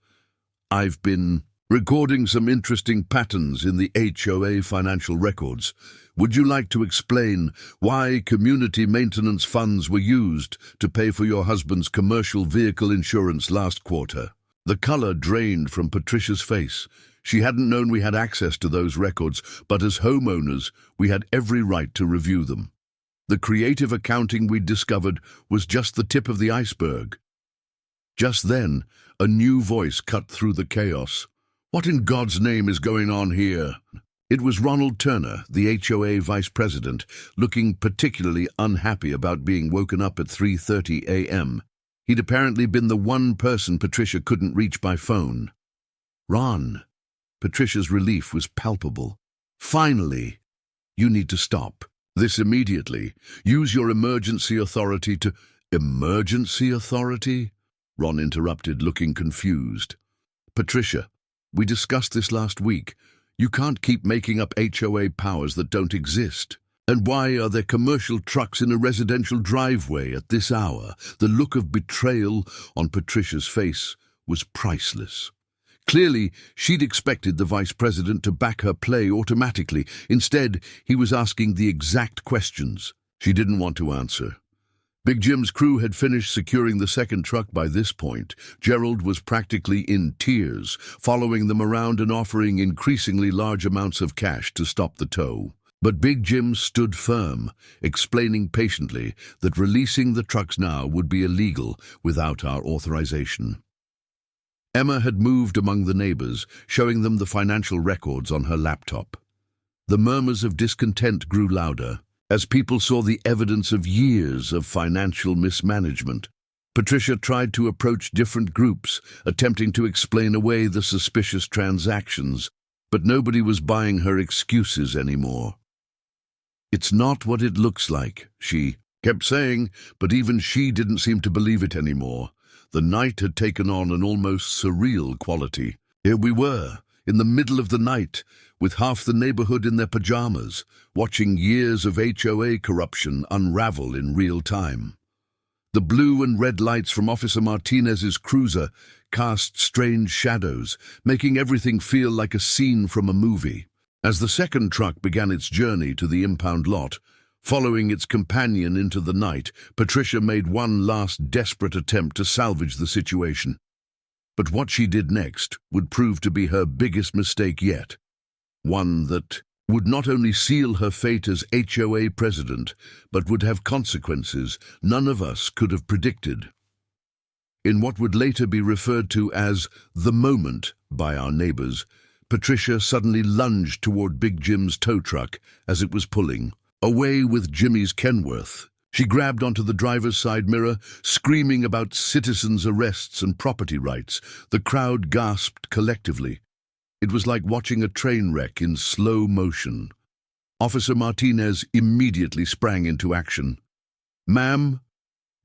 "I've been recording some interesting patterns in the HOA financial records. Would you like to explain why community maintenance funds were used to pay for your husband's commercial vehicle insurance last quarter?" The color drained from Patricia's face. She hadn't known we had access to those records, but as homeowners, we had every right to review them. The creative accounting we'd discovered was just the tip of the iceberg. Just then, a new voice cut through the chaos. "What in God's name is going on here?" It was Ronald Turner, the HOA vice president, looking particularly unhappy about being woken up at 3:30 a.m. He'd apparently been the one person Patricia couldn't reach by phone. "Ron." Patricia's relief was palpable. "Finally. You need to stop this immediately. Use your emergency authority to—" "Emergency authority?" Ron interrupted, looking confused. "Patricia, we discussed this last week. You can't keep making up HOA powers that don't exist. And why are there commercial trucks in a residential driveway at this hour?" The look of betrayal on Patricia's face was priceless. Clearly, she'd expected the vice president to back her play automatically. Instead, he was asking the exact questions she didn't want to answer. Big Jim's crew had finished securing the second truck by this point. Gerald was practically in tears, following them around and offering increasingly large amounts of cash to stop the tow. But Big Jim stood firm, explaining patiently that releasing the trucks now would be illegal without our authorization. Emma had moved among the neighbors, showing them the financial records on her laptop. The murmurs of discontent grew louder as people saw the evidence of years of financial mismanagement. Patricia tried to approach different groups, attempting to explain away the suspicious transactions, but nobody was buying her excuses anymore. "It's not what it looks like," she kept saying, but even she didn't seem to believe it anymore. The night had taken on an almost surreal quality. Here we were, in the middle of the night, with half the neighborhood in their pajamas, watching years of HOA corruption unravel in real time. The blue and red lights from Officer Martinez's cruiser cast strange shadows, making everything feel like a scene from a movie. As the second truck began its journey to the impound lot, following its companion into the night, Patricia made one last desperate attempt to salvage the situation. But what she did next would prove to be her biggest mistake yet. One that would not only seal her fate as HOA president, but would have consequences none of us could have predicted. In what would later be referred to as the moment by our neighbors, Patricia suddenly lunged toward Big Jim's tow truck as it was pulling. Away with Jimmy's Kenworth. She grabbed onto the driver's side mirror, screaming about citizens' arrests and property rights. The crowd gasped collectively. It was like watching a train wreck in slow motion. Officer Martinez immediately sprang into action. "Ma'am,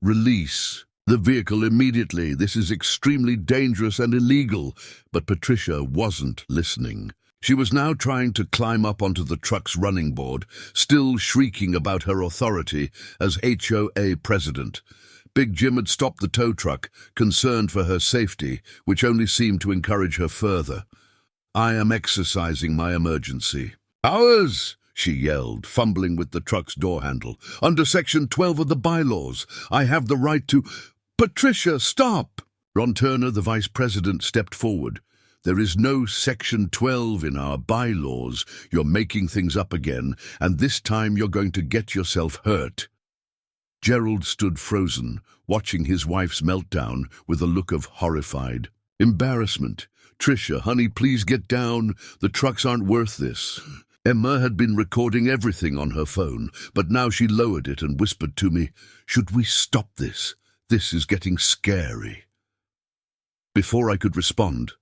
release the vehicle immediately. This is extremely dangerous and illegal." But Patricia wasn't listening. She was now trying to climb up onto the truck's running board, still shrieking about her authority as HOA president. Big Jim had stopped the tow truck, concerned for her safety, which only seemed to encourage her further. "I am exercising my emergency." "Ours!" she yelled, fumbling with the truck's door handle. "Under Section 12 of the bylaws, I have the right to—" "Patricia, stop!" Ron Turner, the vice president, stepped forward. "There is no Section 12 in our bylaws. You're making things up again, and this time you're going to get yourself hurt." Gerald stood frozen, watching his wife's meltdown with a look of horrified embarrassment. "Tricia, honey, please get down. The trucks aren't worth this." Emma had been recording everything on her phone, but now she lowered it and whispered to me, "Should we stop this? This is getting scary." Before I could respond,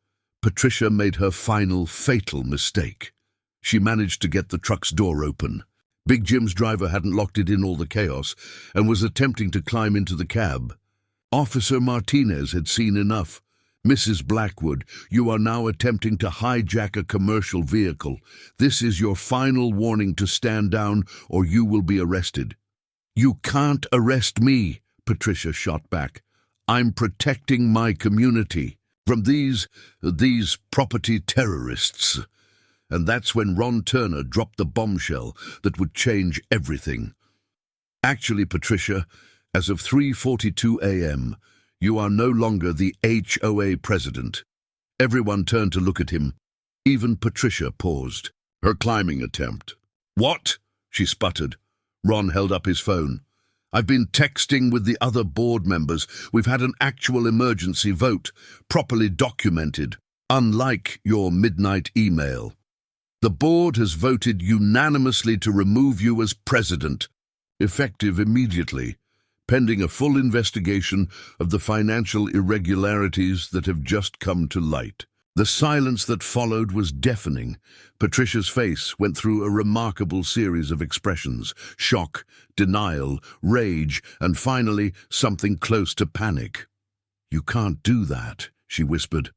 Patricia made her final fatal mistake. She managed to get the truck's door open. Big Jim's driver hadn't locked it in all the chaos and was attempting to climb into the cab. Officer Martinez had seen enough. "Mrs. Blackwood, you are now attempting to hijack a commercial vehicle. This is your final warning to stand down or you will be arrested." "You can't arrest me," Patricia shot back. "I'm protecting my community from these property terrorists." And that's when Ron Turner dropped the bombshell that would change everything. "Actually, Patricia, as of 3:42 a.m., you are no longer the HOA president." Everyone turned to look at him. Even Patricia paused. Her climbing attempt. "What?" she sputtered. Ron held up his phone. "I've been texting with the other board members. We've had an actual emergency vote, properly documented, unlike your midnight email. The board has voted unanimously to remove you as president, effective immediately, pending a full investigation of the financial irregularities that have just come to light." The silence that followed was deafening. Patricia's face went through a remarkable series of expressions: shock, denial, rage, and finally something close to panic. "You can't do that," she whispered,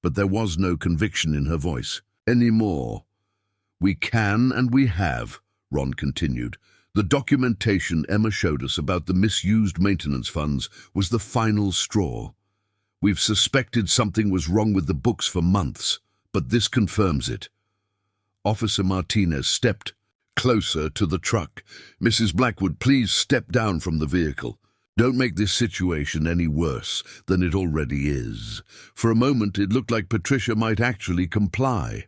but there was no conviction in her voice. "Anymore." "We can and we have," Ron continued. "The documentation Emma showed us about the misused maintenance funds was the final straw. We've suspected something was wrong with the books for months, but this confirms it." Officer Martinez stepped closer to the truck. "Mrs. Blackwood, please step down from the vehicle. Don't make this situation any worse than it already is." For a moment, it looked like Patricia might actually comply.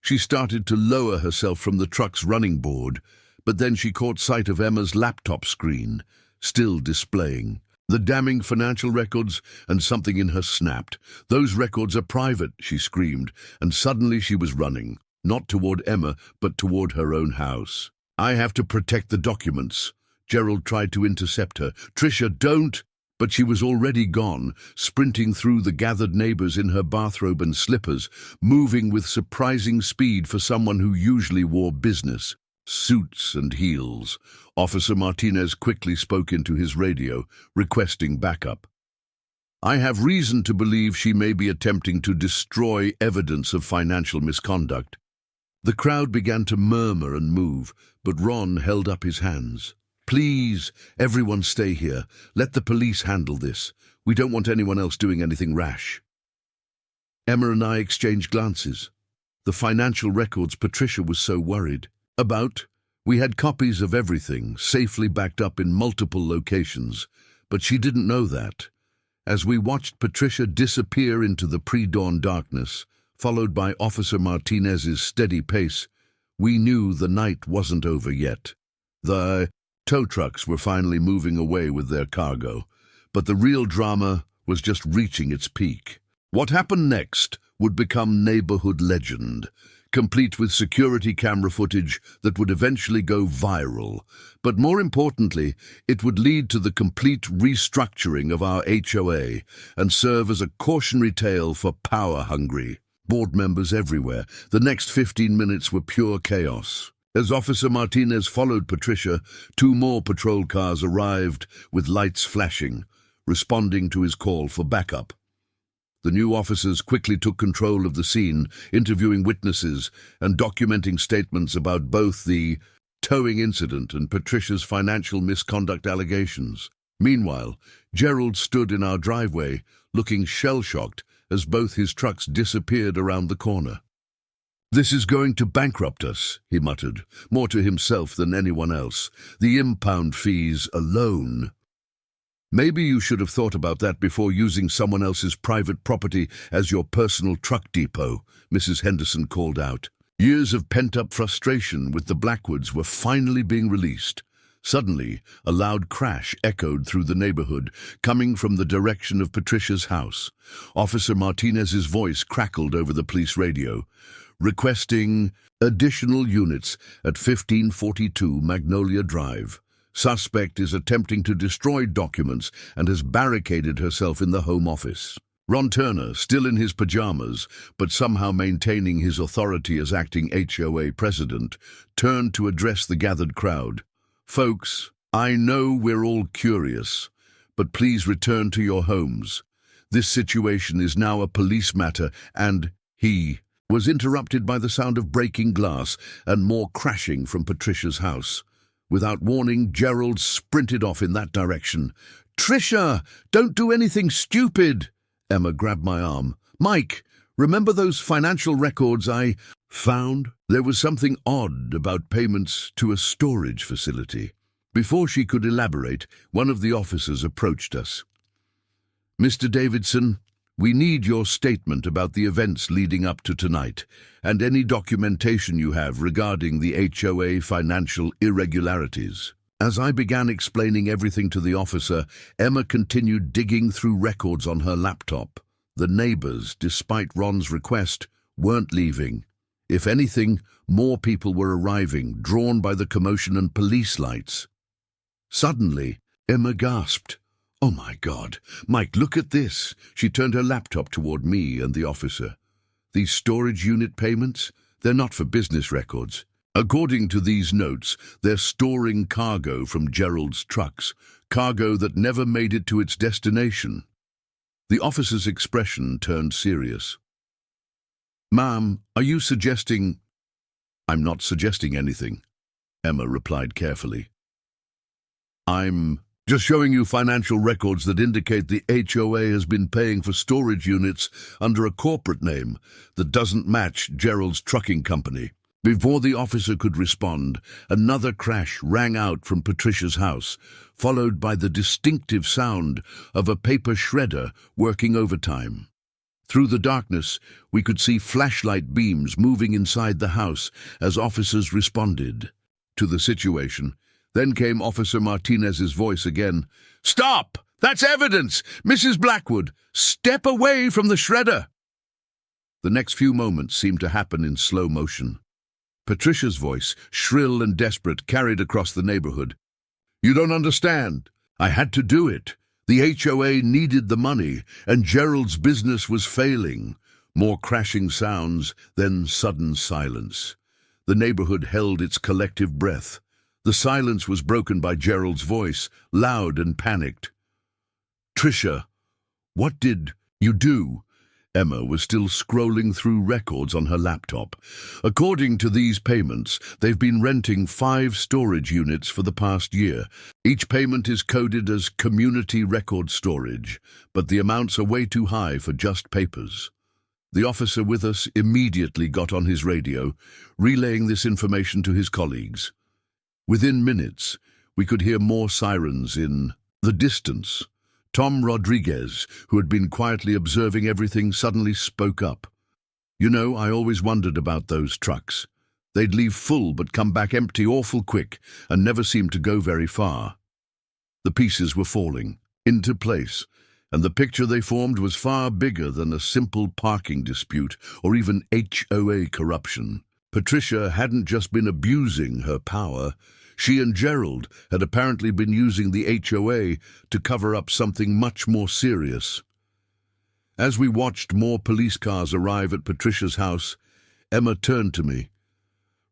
She started to lower herself from the truck's running board, but then she caught sight of Emma's laptop screen, still displaying the damning financial records, and something in her snapped. "Those records are private," she screamed, and suddenly she was running, not toward Emma, but toward her own house. "I have to protect the documents." Gerald tried to intercept her. "Tricia, don't!" But she was already gone, sprinting through the gathered neighbors in her bathrobe and slippers, moving with surprising speed for someone who usually wore business suits and heels. Officer Martinez quickly spoke into his radio, requesting backup. "I have reason to believe she may be attempting to destroy evidence of financial misconduct." The crowd began to murmur and move, but Ron held up his hands. "Please, everyone stay here. Let the police handle this. We don't want anyone else doing anything rash." Emma and I exchanged glances. The financial records Patricia was so worried about. We had copies of everything, safely backed up in multiple locations, but she didn't know that. As we watched Patricia disappear into the pre-dawn darkness, followed by Officer Martinez's steady pace, we knew the night wasn't over yet. The tow trucks were finally moving away with their cargo, but the real drama was just reaching its peak. What happened next would become neighborhood legend, complete with security camera footage that would eventually go viral. But more importantly, it would lead to the complete restructuring of our HOA and serve as a cautionary tale for power-hungry board members everywhere. The next 15 minutes were pure chaos. As Officer Martinez followed Patricia, 2 more patrol cars arrived with lights flashing, responding to his call for backup. The new officers quickly took control of the scene, interviewing witnesses and documenting statements about both the towing incident and Patricia's financial misconduct allegations. Meanwhile, Gerald stood in our driveway, looking shell-shocked as both his trucks disappeared around the corner. "This is going to bankrupt us," he muttered, more to himself than anyone else. "The impound fees alone." "Maybe you should have thought about that before using someone else's private property as your personal truck depot," Mrs. Henderson called out. Years of pent-up frustration with the Blackwoods were finally being released. Suddenly, a loud crash echoed through the neighborhood, coming from the direction of Patricia's house. Officer Martinez's voice crackled over the police radio, requesting additional units at 1542 Magnolia Drive. Suspect is attempting to destroy documents and has barricaded herself in the home office. Ron Turner, still in his pajamas, but somehow maintaining his authority as acting HOA president, turned to address the gathered crowd. "Folks, I know we're all curious, but please return to your homes. This situation is now a police matter," and he was interrupted by the sound of breaking glass and more crashing from Patricia's house. Without warning, Gerald sprinted off in that direction. "Tricia, don't do anything stupid!" Emma grabbed my arm. "Mike, remember those financial records I found?" There was something odd about payments to a storage facility. Before she could elaborate, one of the officers approached us. "Mr. Davidson, we need your statement about the events leading up to tonight, and any documentation you have regarding the HOA financial irregularities." As I began explaining everything to the officer, Emma continued digging through records on her laptop. The neighbors, despite Ron's request, weren't leaving. If anything, more people were arriving, drawn by the commotion and police lights. Suddenly, Emma gasped. "Oh my God, Mike, look at this." She turned her laptop toward me and the officer. "These storage unit payments, they're not for business records. According to these notes, they're storing cargo from Gerald's trucks, cargo that never made it to its destination." The officer's expression turned serious. "Ma'am, are you suggesting—" "I'm not suggesting anything," Emma replied carefully. "I'm just showing you financial records that indicate the HOA has been paying for storage units under a corporate name that doesn't match Gerald's trucking company." Before the officer could respond, another crash rang out from Patricia's house, followed by the distinctive sound of a paper shredder working overtime. Through the darkness, we could see flashlight beams moving inside the house as officers responded to the situation. Then came Officer Martinez's voice again. "Stop! That's evidence! Mrs. Blackwood, step away from the shredder!" The next few moments seemed to happen in slow motion. Patricia's voice, shrill and desperate, carried across the neighborhood. "You don't understand. I had to do it. The HOA needed the money, and Gerald's business was failing." More crashing sounds, then sudden silence. The neighborhood held its collective breath. The silence was broken by Gerald's voice, loud and panicked. "Tricia, what did you do?" Emma was still scrolling through records on her laptop. "According to these payments, they've been renting 5 storage units for the past year. Each payment is coded as community record storage, but the amounts are way too high for just papers." The officer with us immediately got on his radio, relaying this information to his colleagues. Within minutes, we could hear more sirens in the distance. Tom Rodriguez, who had been quietly observing everything, suddenly spoke up. "You know, I always wondered about those trucks. They'd leave full but come back empty awful quick and never seemed to go very far." The pieces were falling into place, and the picture they formed was far bigger than a simple parking dispute or even HOA corruption. Patricia hadn't just been abusing her power. She and Gerald had apparently been using the HOA to cover up something much more serious. As we watched more police cars arrive at Patricia's house, Emma turned to me.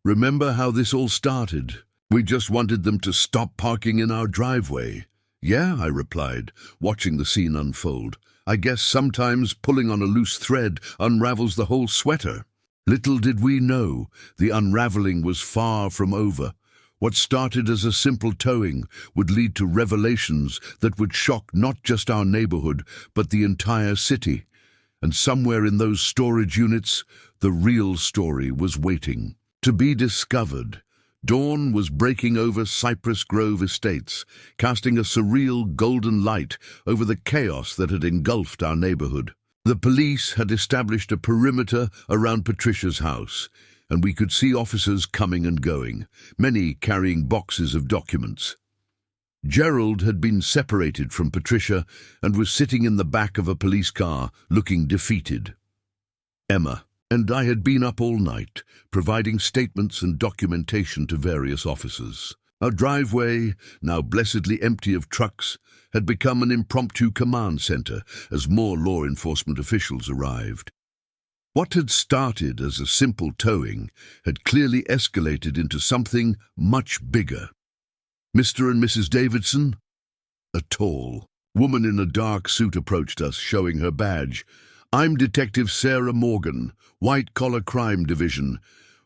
"Remember how this all started? We just wanted them to stop parking in our driveway." "Yeah," I replied, watching the scene unfold. "I guess sometimes pulling on a loose thread unravels the whole sweater." Little did we know, the unraveling was far from over. What started as a simple towing would lead to revelations that would shock not just our neighborhood, but the entire city. And somewhere in those storage units, the real story was waiting to be discovered. Dawn was breaking over Cypress Grove Estates, casting a surreal golden light over the chaos that had engulfed our neighborhood. The police had established a perimeter around Patricia's house, and we could see officers coming and going, many carrying boxes of documents. Gerald had been separated from Patricia and was sitting in the back of a police car, looking defeated. Emma and I had been up all night, providing statements and documentation to various officers. Our driveway, now blessedly empty of trucks, had become an impromptu command center as more law enforcement officials arrived. What had started as a simple towing had clearly escalated into something much bigger. "Mr. and Mrs. Davidson?" A tall woman in a dark suit approached us, showing her badge. "I'm Detective Sarah Morgan, White Collar Crime Division.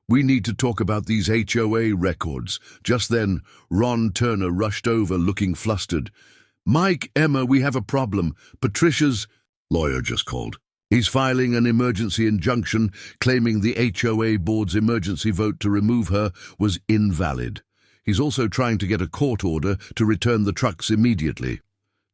We need to talk about these HOA records." Just then, Ron Turner rushed over, looking flustered. "Mike, Emma, we have a problem. Patricia's lawyer just called. He's filing an emergency injunction claiming the HOA board's emergency vote to remove her was invalid. He's also trying to get a court order to return the trucks immediately."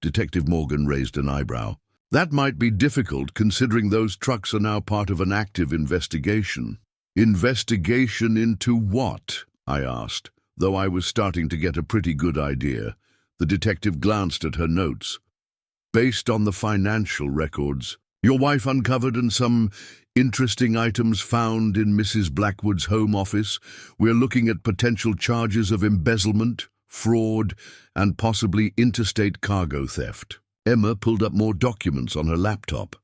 Detective Morgan raised an eyebrow. "That might be difficult, considering those trucks are now part of an active investigation." "Investigation into what?" I asked, though I was starting to get a pretty good idea. The detective glanced at her notes. "Based on the financial records your wife uncovered and some interesting items found in Mrs. Blackwood's home office, we're looking at potential charges of embezzlement, fraud, and possibly interstate cargo theft." Emma pulled up more documents on her laptop.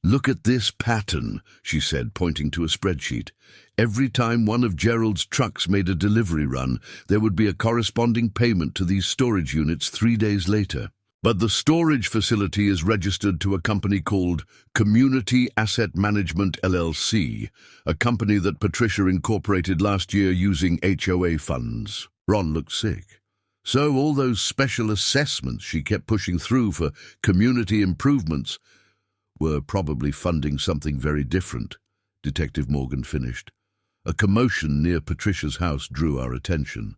"Look at this pattern," she said, pointing to a spreadsheet. "Every time one of Gerald's trucks made a delivery run, there would be a corresponding payment to these storage units 3 days later. But the storage facility is registered to a company called Community Asset Management LLC, a company that Patricia incorporated last year using HOA funds." Ron looked sick. "So all those special assessments she kept pushing through for community improvements were probably funding something very different," Detective Morgan finished. A commotion near Patricia's house drew our attention.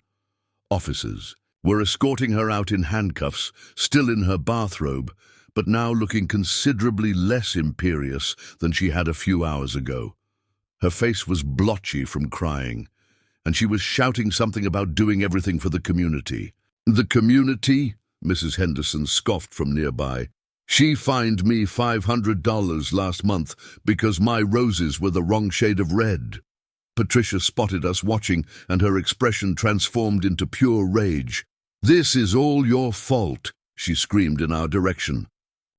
Officers were escorting her out in handcuffs, still in her bathrobe, but now looking considerably less imperious than she had a few hours ago. Her face was blotchy from crying, and she was shouting something about doing everything for the community. "The community?" Mrs. Henderson scoffed from nearby. "She fined me $500 last month because my roses were the wrong shade of red." Patricia spotted us watching, and her expression transformed into pure rage. "This is all your fault," she screamed in our direction.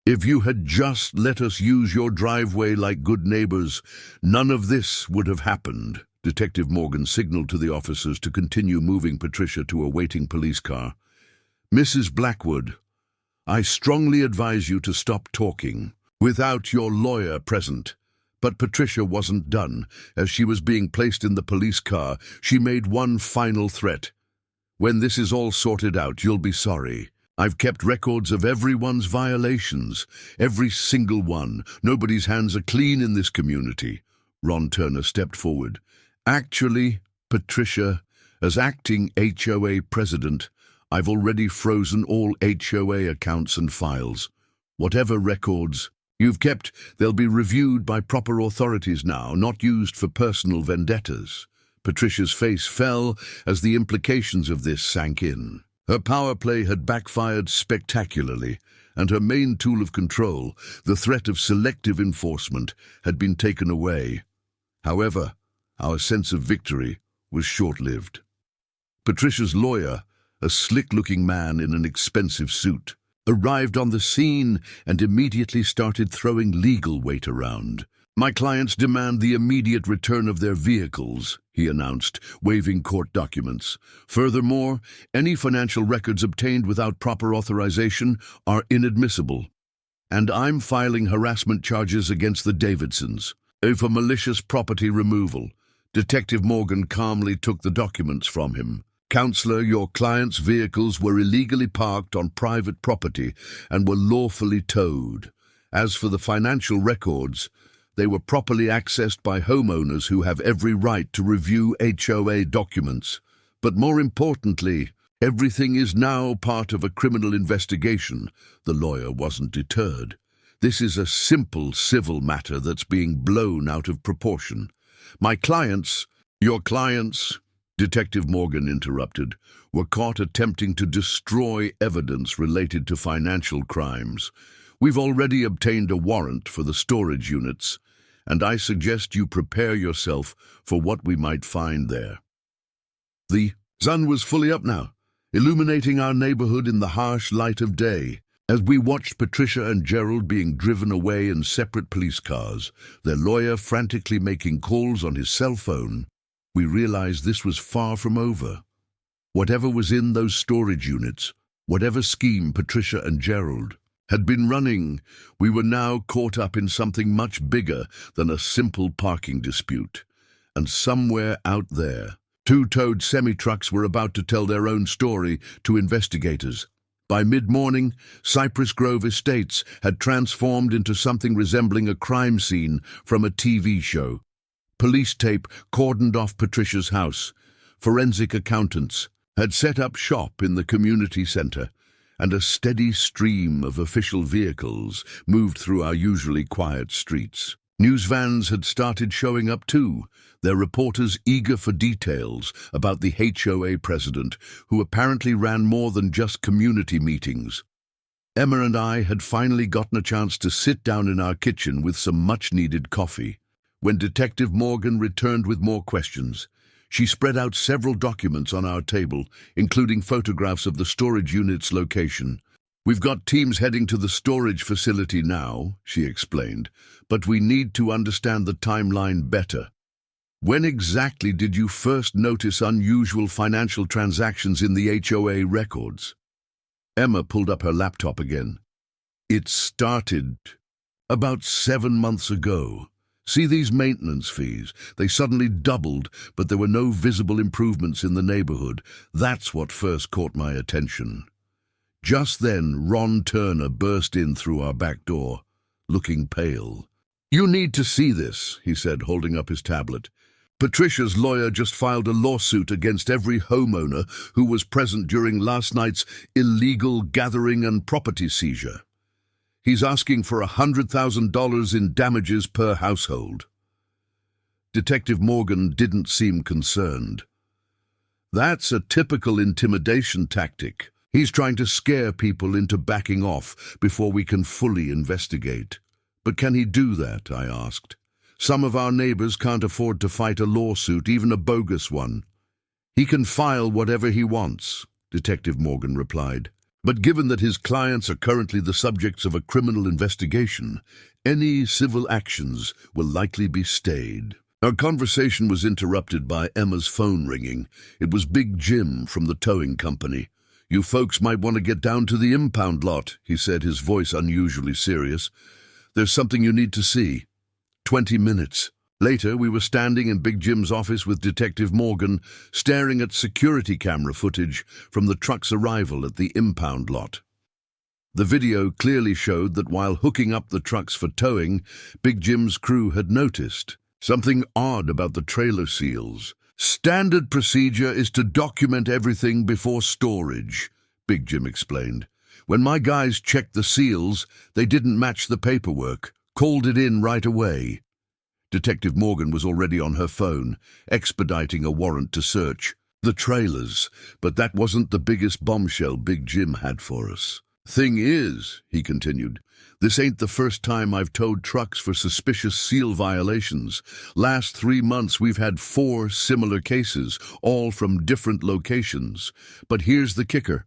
"If you had just let us use your driveway like good neighbors, none of this would have happened." Detective Morgan signaled to the officers to continue moving Patricia to a waiting police car. "Mrs. Blackwood, I strongly advise you to stop talking without your lawyer present." But Patricia wasn't done. As she was being placed in the police car, she made one final threat. "When this is all sorted out, you'll be sorry. I've kept records of everyone's violations, every single one. Nobody's hands are clean in this community." Ron Turner stepped forward. "Actually, Patricia, as acting HOA president, I've already frozen all HOA accounts and files. Whatever records you've kept, they'll be reviewed by proper authorities now, not used for personal vendettas. Patricia's face fell as the implications of this sank in. Her power play had backfired spectacularly, and her main tool of control, the threat of selective enforcement, had been taken away. However, our sense of victory was short-lived. Patricia's lawyer, a slick-looking man in an expensive suit, arrived on the scene and immediately started throwing legal weight around. "My clients demand the immediate return of their vehicles," he announced, waving court documents. "Furthermore, any financial records obtained without proper authorization are inadmissible. And I'm filing harassment charges against the Davidsons for malicious property removal." Detective Morgan calmly took the documents from him. "Counselor, your client's vehicles were illegally parked on private property and were lawfully towed. As for the financial records, they were properly accessed by homeowners who have every right to review HOA documents. But more importantly, everything is now part of a criminal investigation." The lawyer wasn't deterred. "This is a simple civil matter that's being blown out of proportion. Your clients, Detective Morgan interrupted, "were caught attempting to destroy evidence related to financial crimes. We've already obtained a warrant for the storage units, and I suggest you prepare yourself for what we might find there." The sun was fully up now, illuminating our neighborhood in the harsh light of day. As we watched Patricia and Gerald being driven away in separate police cars, their lawyer frantically making calls on his cell phone, we realized this was far from over. Whatever was in those storage units, whatever scheme Patricia and Gerald had been running, we were now caught up in something much bigger than a simple parking dispute. And somewhere out there, two-towed semi-trucks were about to tell their own story to investigators. By mid-morning, Cypress Grove Estates had transformed into something resembling a crime scene from a TV show. Police tape cordoned off Patricia's house. Forensic accountants had set up shop in the community center, and a steady stream of official vehicles moved through our usually quiet streets. News vans had started showing up too, their reporters eager for details about the HOA president, who apparently ran more than just community meetings. Emma and I had finally gotten a chance to sit down in our kitchen with some much-needed coffee, when Detective Morgan returned with more questions. She spread out several documents on our table, including photographs of the storage unit's location. "We've got teams heading to the storage facility now," she explained, "but we need to understand the timeline better. When exactly did you first notice unusual financial transactions in the HOA records?" Emma pulled up her laptop again. "It started about 7 months ago. See these maintenance fees? They suddenly doubled, but there were no visible improvements in the neighborhood. That's what first caught my attention." Just then, Ron Turner burst in through our back door, looking pale. "You need to see this," he said, holding up his tablet. "Patricia's lawyer just filed a lawsuit against every homeowner who was present during last night's illegal gathering and property seizure. He's asking for $100,000 in damages per household." Detective Morgan didn't seem concerned. "That's a typical intimidation tactic. He's trying to scare people into backing off before we can fully investigate." "But can he do that?" I asked. "Some of our neighbors can't afford to fight a lawsuit, even a bogus one." "He can file whatever he wants," Detective Morgan replied. "But given that his clients are currently the subjects of a criminal investigation, any civil actions will likely be stayed." Our conversation was interrupted by Emma's phone ringing. It was Big Jim from the towing company. "You folks might want to get down to the impound lot," he said, his voice unusually serious. "There's something you need to see." 20 minutes. Later, we were standing in Big Jim's office with Detective Morgan, staring at security camera footage from the truck's arrival at the impound lot. The video clearly showed that while hooking up the trucks for towing, Big Jim's crew had noticed something odd about the trailer seals. "Standard procedure is to document everything before storage," Big Jim explained. When my guys checked the seals, they didn't match the paperwork. Called it in right away. Detective Morgan was already on her phone, expediting a warrant to search the trailers, but that wasn't the biggest bombshell Big Jim had for us. Thing is, he continued, this ain't the first time I've towed trucks for suspicious seal violations. Last 3 months we've had 4 similar cases, all from different locations. But here's the kicker.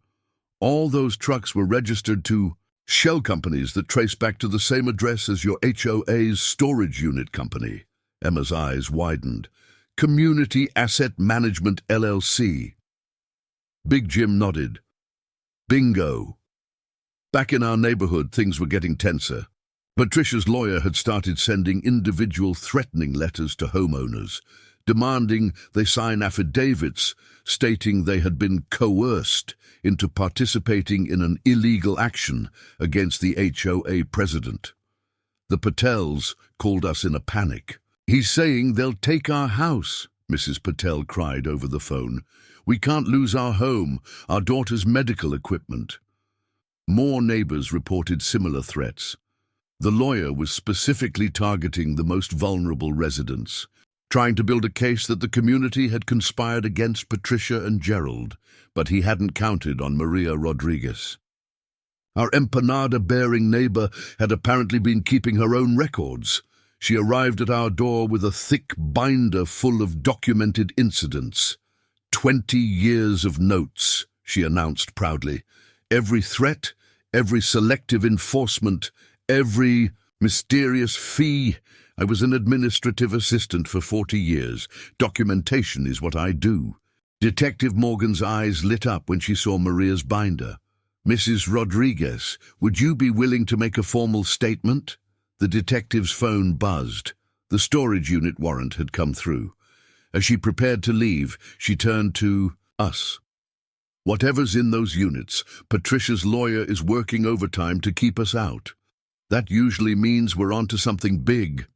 All those trucks were registered to shell companies that trace back to the same address as your HOA's storage unit company. Emma's eyes widened. Community Asset Management LLC. Big Jim nodded. Bingo. Back in our neighborhood, things were getting tenser. Patricia's lawyer had started sending individual threatening letters to homeowners, demanding they sign affidavits stating they had been coerced into participating in an illegal action against the HOA president. The Patels called us in a panic. He's saying they'll take our house, Mrs. Patel cried over the phone. We can't lose our home, our daughter's medical equipment. More neighbors reported similar threats. The lawyer was specifically targeting the most vulnerable residents, trying to build a case that the community had conspired against Patricia and Gerald, but he hadn't counted on Maria Rodriguez. Our empanada-bearing neighbor had apparently been keeping her own records. She arrived at our door with a thick binder full of documented incidents. 20 years of notes, she announced proudly. Every threat, every selective enforcement, every mysterious fee. I was an administrative assistant for 40 years. Documentation is what I do. Detective Morgan's eyes lit up when she saw Maria's binder. Mrs. Rodriguez, would you be willing to make a formal statement? The detective's phone buzzed. The storage unit warrant had come through. As she prepared to leave, she turned to us. Whatever's in those units, Patricia's lawyer is working overtime to keep us out. That usually means we're onto something big.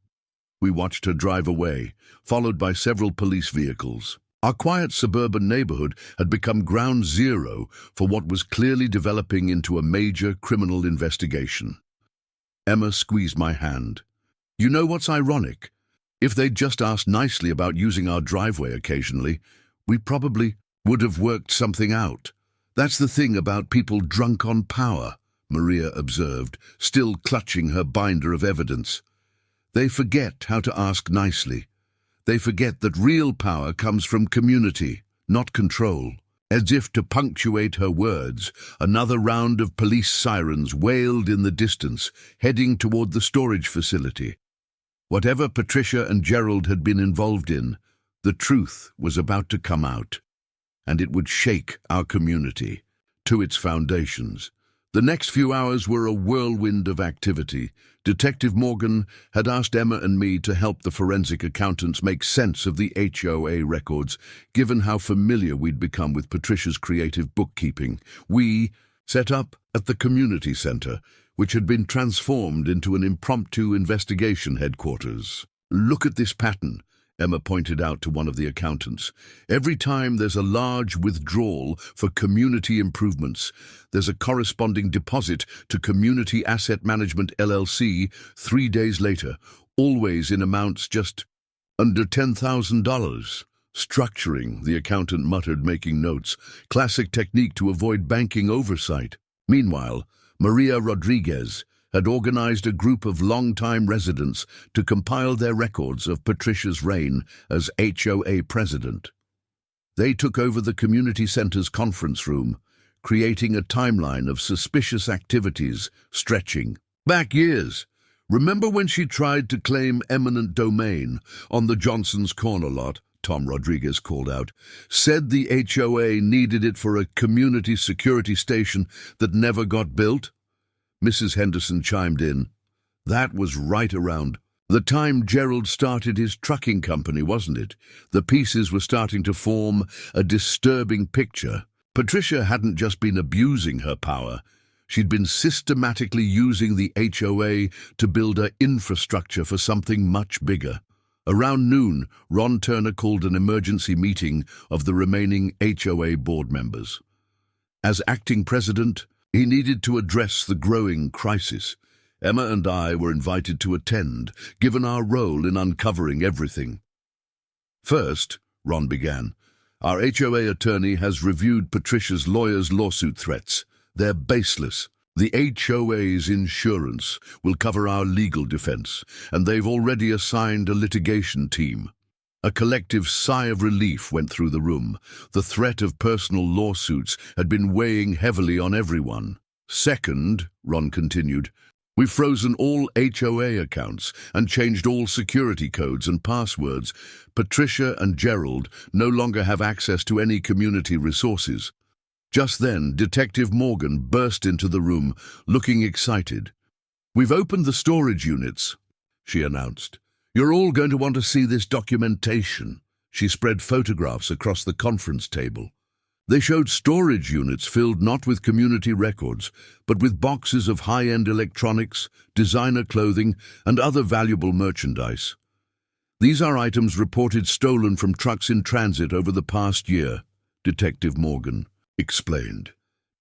We watched her drive away, followed by several police vehicles. Our quiet suburban neighborhood had become ground zero for what was clearly developing into a major criminal investigation. Emma squeezed my hand. You know what's ironic? If they'd just asked nicely about using our driveway occasionally, we probably would have worked something out. That's the thing about people drunk on power, Maria observed, still clutching her binder of evidence. They forget how to ask nicely. They forget that real power comes from community, not control. As if to punctuate her words, another round of police sirens wailed in the distance, heading toward the storage facility. Whatever Patricia and Gerald had been involved in, the truth was about to come out, and it would shake our community to its foundations. The next few hours were a whirlwind of activity. Detective Morgan had asked Emma and me to help the forensic accountants make sense of the HOA records, given how familiar we'd become with Patricia's creative bookkeeping. We set up at the community center, which had been transformed into an impromptu investigation headquarters. Look at this pattern, Emma pointed out to one of the accountants. Every time there's a large withdrawal for community improvements, there's a corresponding deposit to Community Asset Management LLC 3 days later, always in amounts just under $10,000. Structuring, the accountant muttered, making notes. Classic technique to avoid banking oversight. Meanwhile, Maria Rodriguez had organized a group of long-time residents to compile their records of Patricia's reign as HOA president. They took over the community center's conference room, creating a timeline of suspicious activities stretching back years. Remember when she tried to claim eminent domain on the Johnson's Corner lot? Tom Rodriguez called out. Said the HOA needed it for a community security station that never got built? Mrs. Henderson chimed in. That was right around the time Gerald started his trucking company, wasn't it? The pieces were starting to form a disturbing picture. Patricia hadn't just been abusing her power. She'd been systematically using the HOA to build an infrastructure for something much bigger. Around noon, Ron Turner called an emergency meeting of the remaining HOA board members. As acting president, He needed to address the growing crisis. Emma and I were invited to attend, given our role in uncovering everything. First, Ron began, our HOA attorney has reviewed Patricia's lawyer's lawsuit threats. They're baseless. The HOA's insurance will cover our legal defense, and they've already assigned a litigation team. A collective sigh of relief went through the room. The threat of personal lawsuits had been weighing heavily on everyone. Second, Ron continued, we've frozen all HOA accounts and changed all security codes and passwords. Patricia and Gerald no longer have access to any community resources. Just then, Detective Morgan burst into the room, looking excited. We've opened the storage units, she announced. You're all going to want to see this documentation. She spread photographs across the conference table. They showed storage units filled not with community records, but with boxes of high-end electronics, designer clothing, and other valuable merchandise. These are items reported stolen from trucks in transit over the past year, Detective Morgan explained.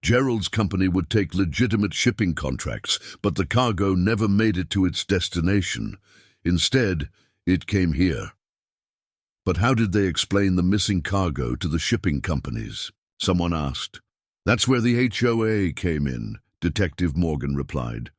Gerald's company would take legitimate shipping contracts, but the cargo never made it to its destination. Instead, it came here. But how did they explain the missing cargo to the shipping companies? Someone asked. That's where the HOA came in, Detective Morgan replied.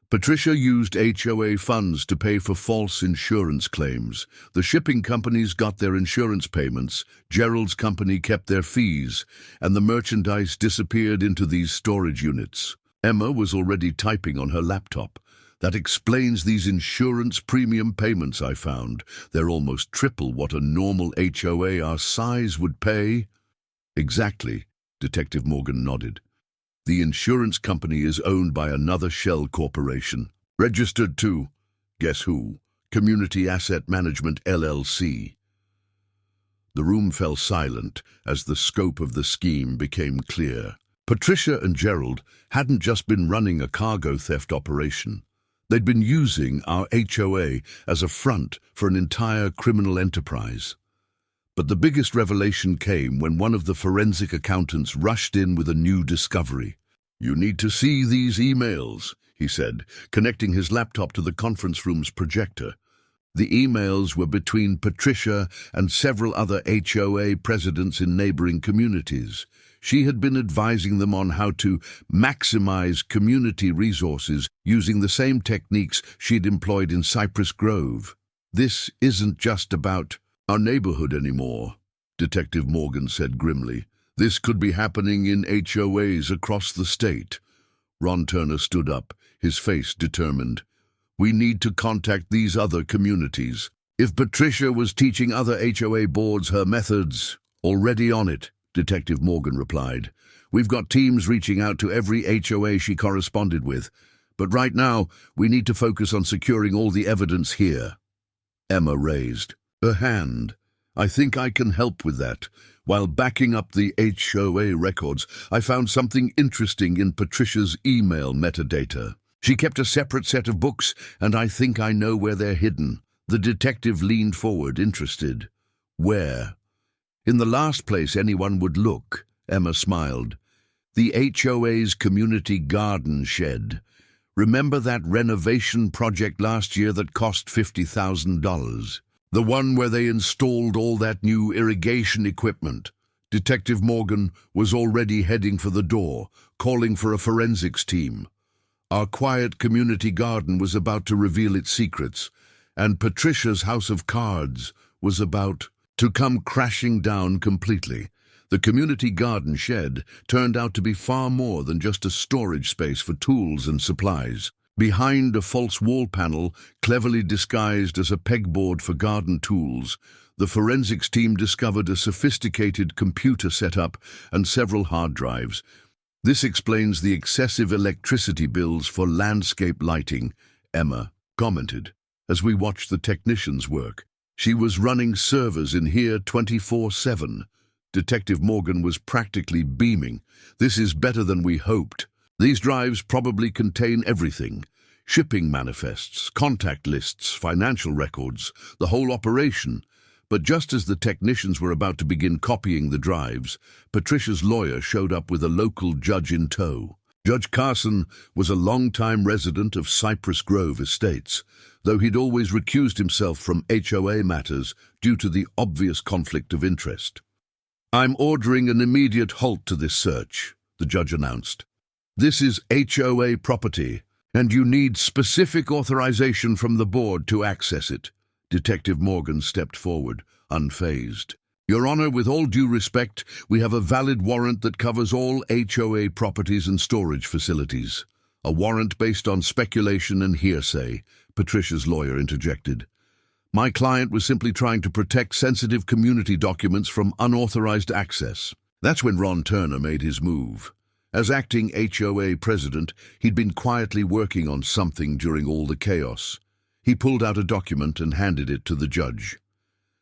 Patricia used HOA funds to pay for false insurance claims. The shipping companies got their insurance payments, Gerald's company kept their fees, and the merchandise disappeared into these storage units. Emma was already typing on her laptop. That explains these insurance premium payments I found. They're almost triple what a normal HOA our size would pay. Exactly, Detective Morgan nodded. The insurance company is owned by another shell corporation, registered to, guess who, Community Asset Management LLC. The room fell silent as the scope of the scheme became clear. Patricia and Gerald hadn't just been running a cargo theft operation. They'd been using our HOA as a front for an entire criminal enterprise. But the biggest revelation came when one of the forensic accountants rushed in with a new discovery. You need to see these emails, he said, connecting his laptop to the conference room's projector. The emails were between Patricia and several other HOA presidents in neighboring communities. She had been advising them on how to maximize community resources using the same techniques she'd employed in Cypress Grove. This isn't just about our neighborhood anymore, Detective Morgan said grimly. This could be happening in HOAs across the state. Ron Turner stood up, his face determined. We need to contact these other communities. If Patricia was teaching other HOA boards her methods, already on it, Detective Morgan replied. We've got teams reaching out to every HOA she corresponded with. But right now, we need to focus on securing all the evidence here. Emma raised her hand. I think I can help with that. While backing up the HOA records, I found something interesting in Patricia's email metadata. She kept a separate set of books, and I think I know where they're hidden. The detective leaned forward, interested. Where? In the last place anyone would look, Emma smiled. The HOA's community garden shed. Remember that renovation project last year that cost $50,000? The one where they installed all that new irrigation equipment. Detective Morgan was already heading for the door, calling for a forensics team. Our quiet community garden was about to reveal its secrets, and Patricia's house of cards was about to come crashing down completely. The community garden shed turned out to be far more than just a storage space for tools and supplies. Behind a false wall panel, cleverly disguised as a pegboard for garden tools, the forensics team discovered a sophisticated computer setup and several hard drives. This explains the excessive electricity bills for landscape lighting, Emma commented, as we watched the technicians work. She was running servers in here 24/7. Detective Morgan was practically beaming. This is better than we hoped. These drives probably contain everything. Shipping manifests, contact lists, financial records, the whole operation. But just as the technicians were about to begin copying the drives, Patricia's lawyer showed up with a local judge in tow. Judge Carson was a long-time resident of Cypress Grove Estates, though he'd always recused himself from HOA matters due to the obvious conflict of interest. "I'm ordering an immediate halt to this search," the judge announced. "This is HOA property, and you need specific authorization from the board to access it." Detective Morgan stepped forward, unfazed. "Your Honor, with all due respect, we have a valid warrant that covers all HOA properties and storage facilities." "A warrant based on speculation and hearsay," Patricia's lawyer interjected. "My client was simply trying to protect sensitive community documents from unauthorized access." That's when Ron Turner made his move. As acting HOA president, he'd been quietly working on something during all the chaos. He pulled out a document and handed it to the judge.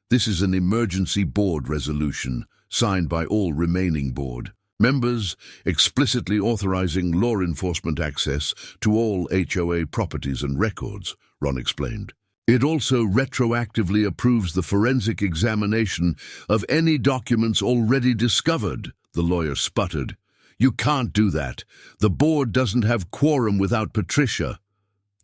"This is an emergency board resolution, signed by all remaining board members, explicitly authorizing law enforcement access to all HOA properties and records," Ron explained. "It also retroactively approves the forensic examination of any documents already discovered," the lawyer sputtered. "You can't do that. The board doesn't have quorum without Patricia."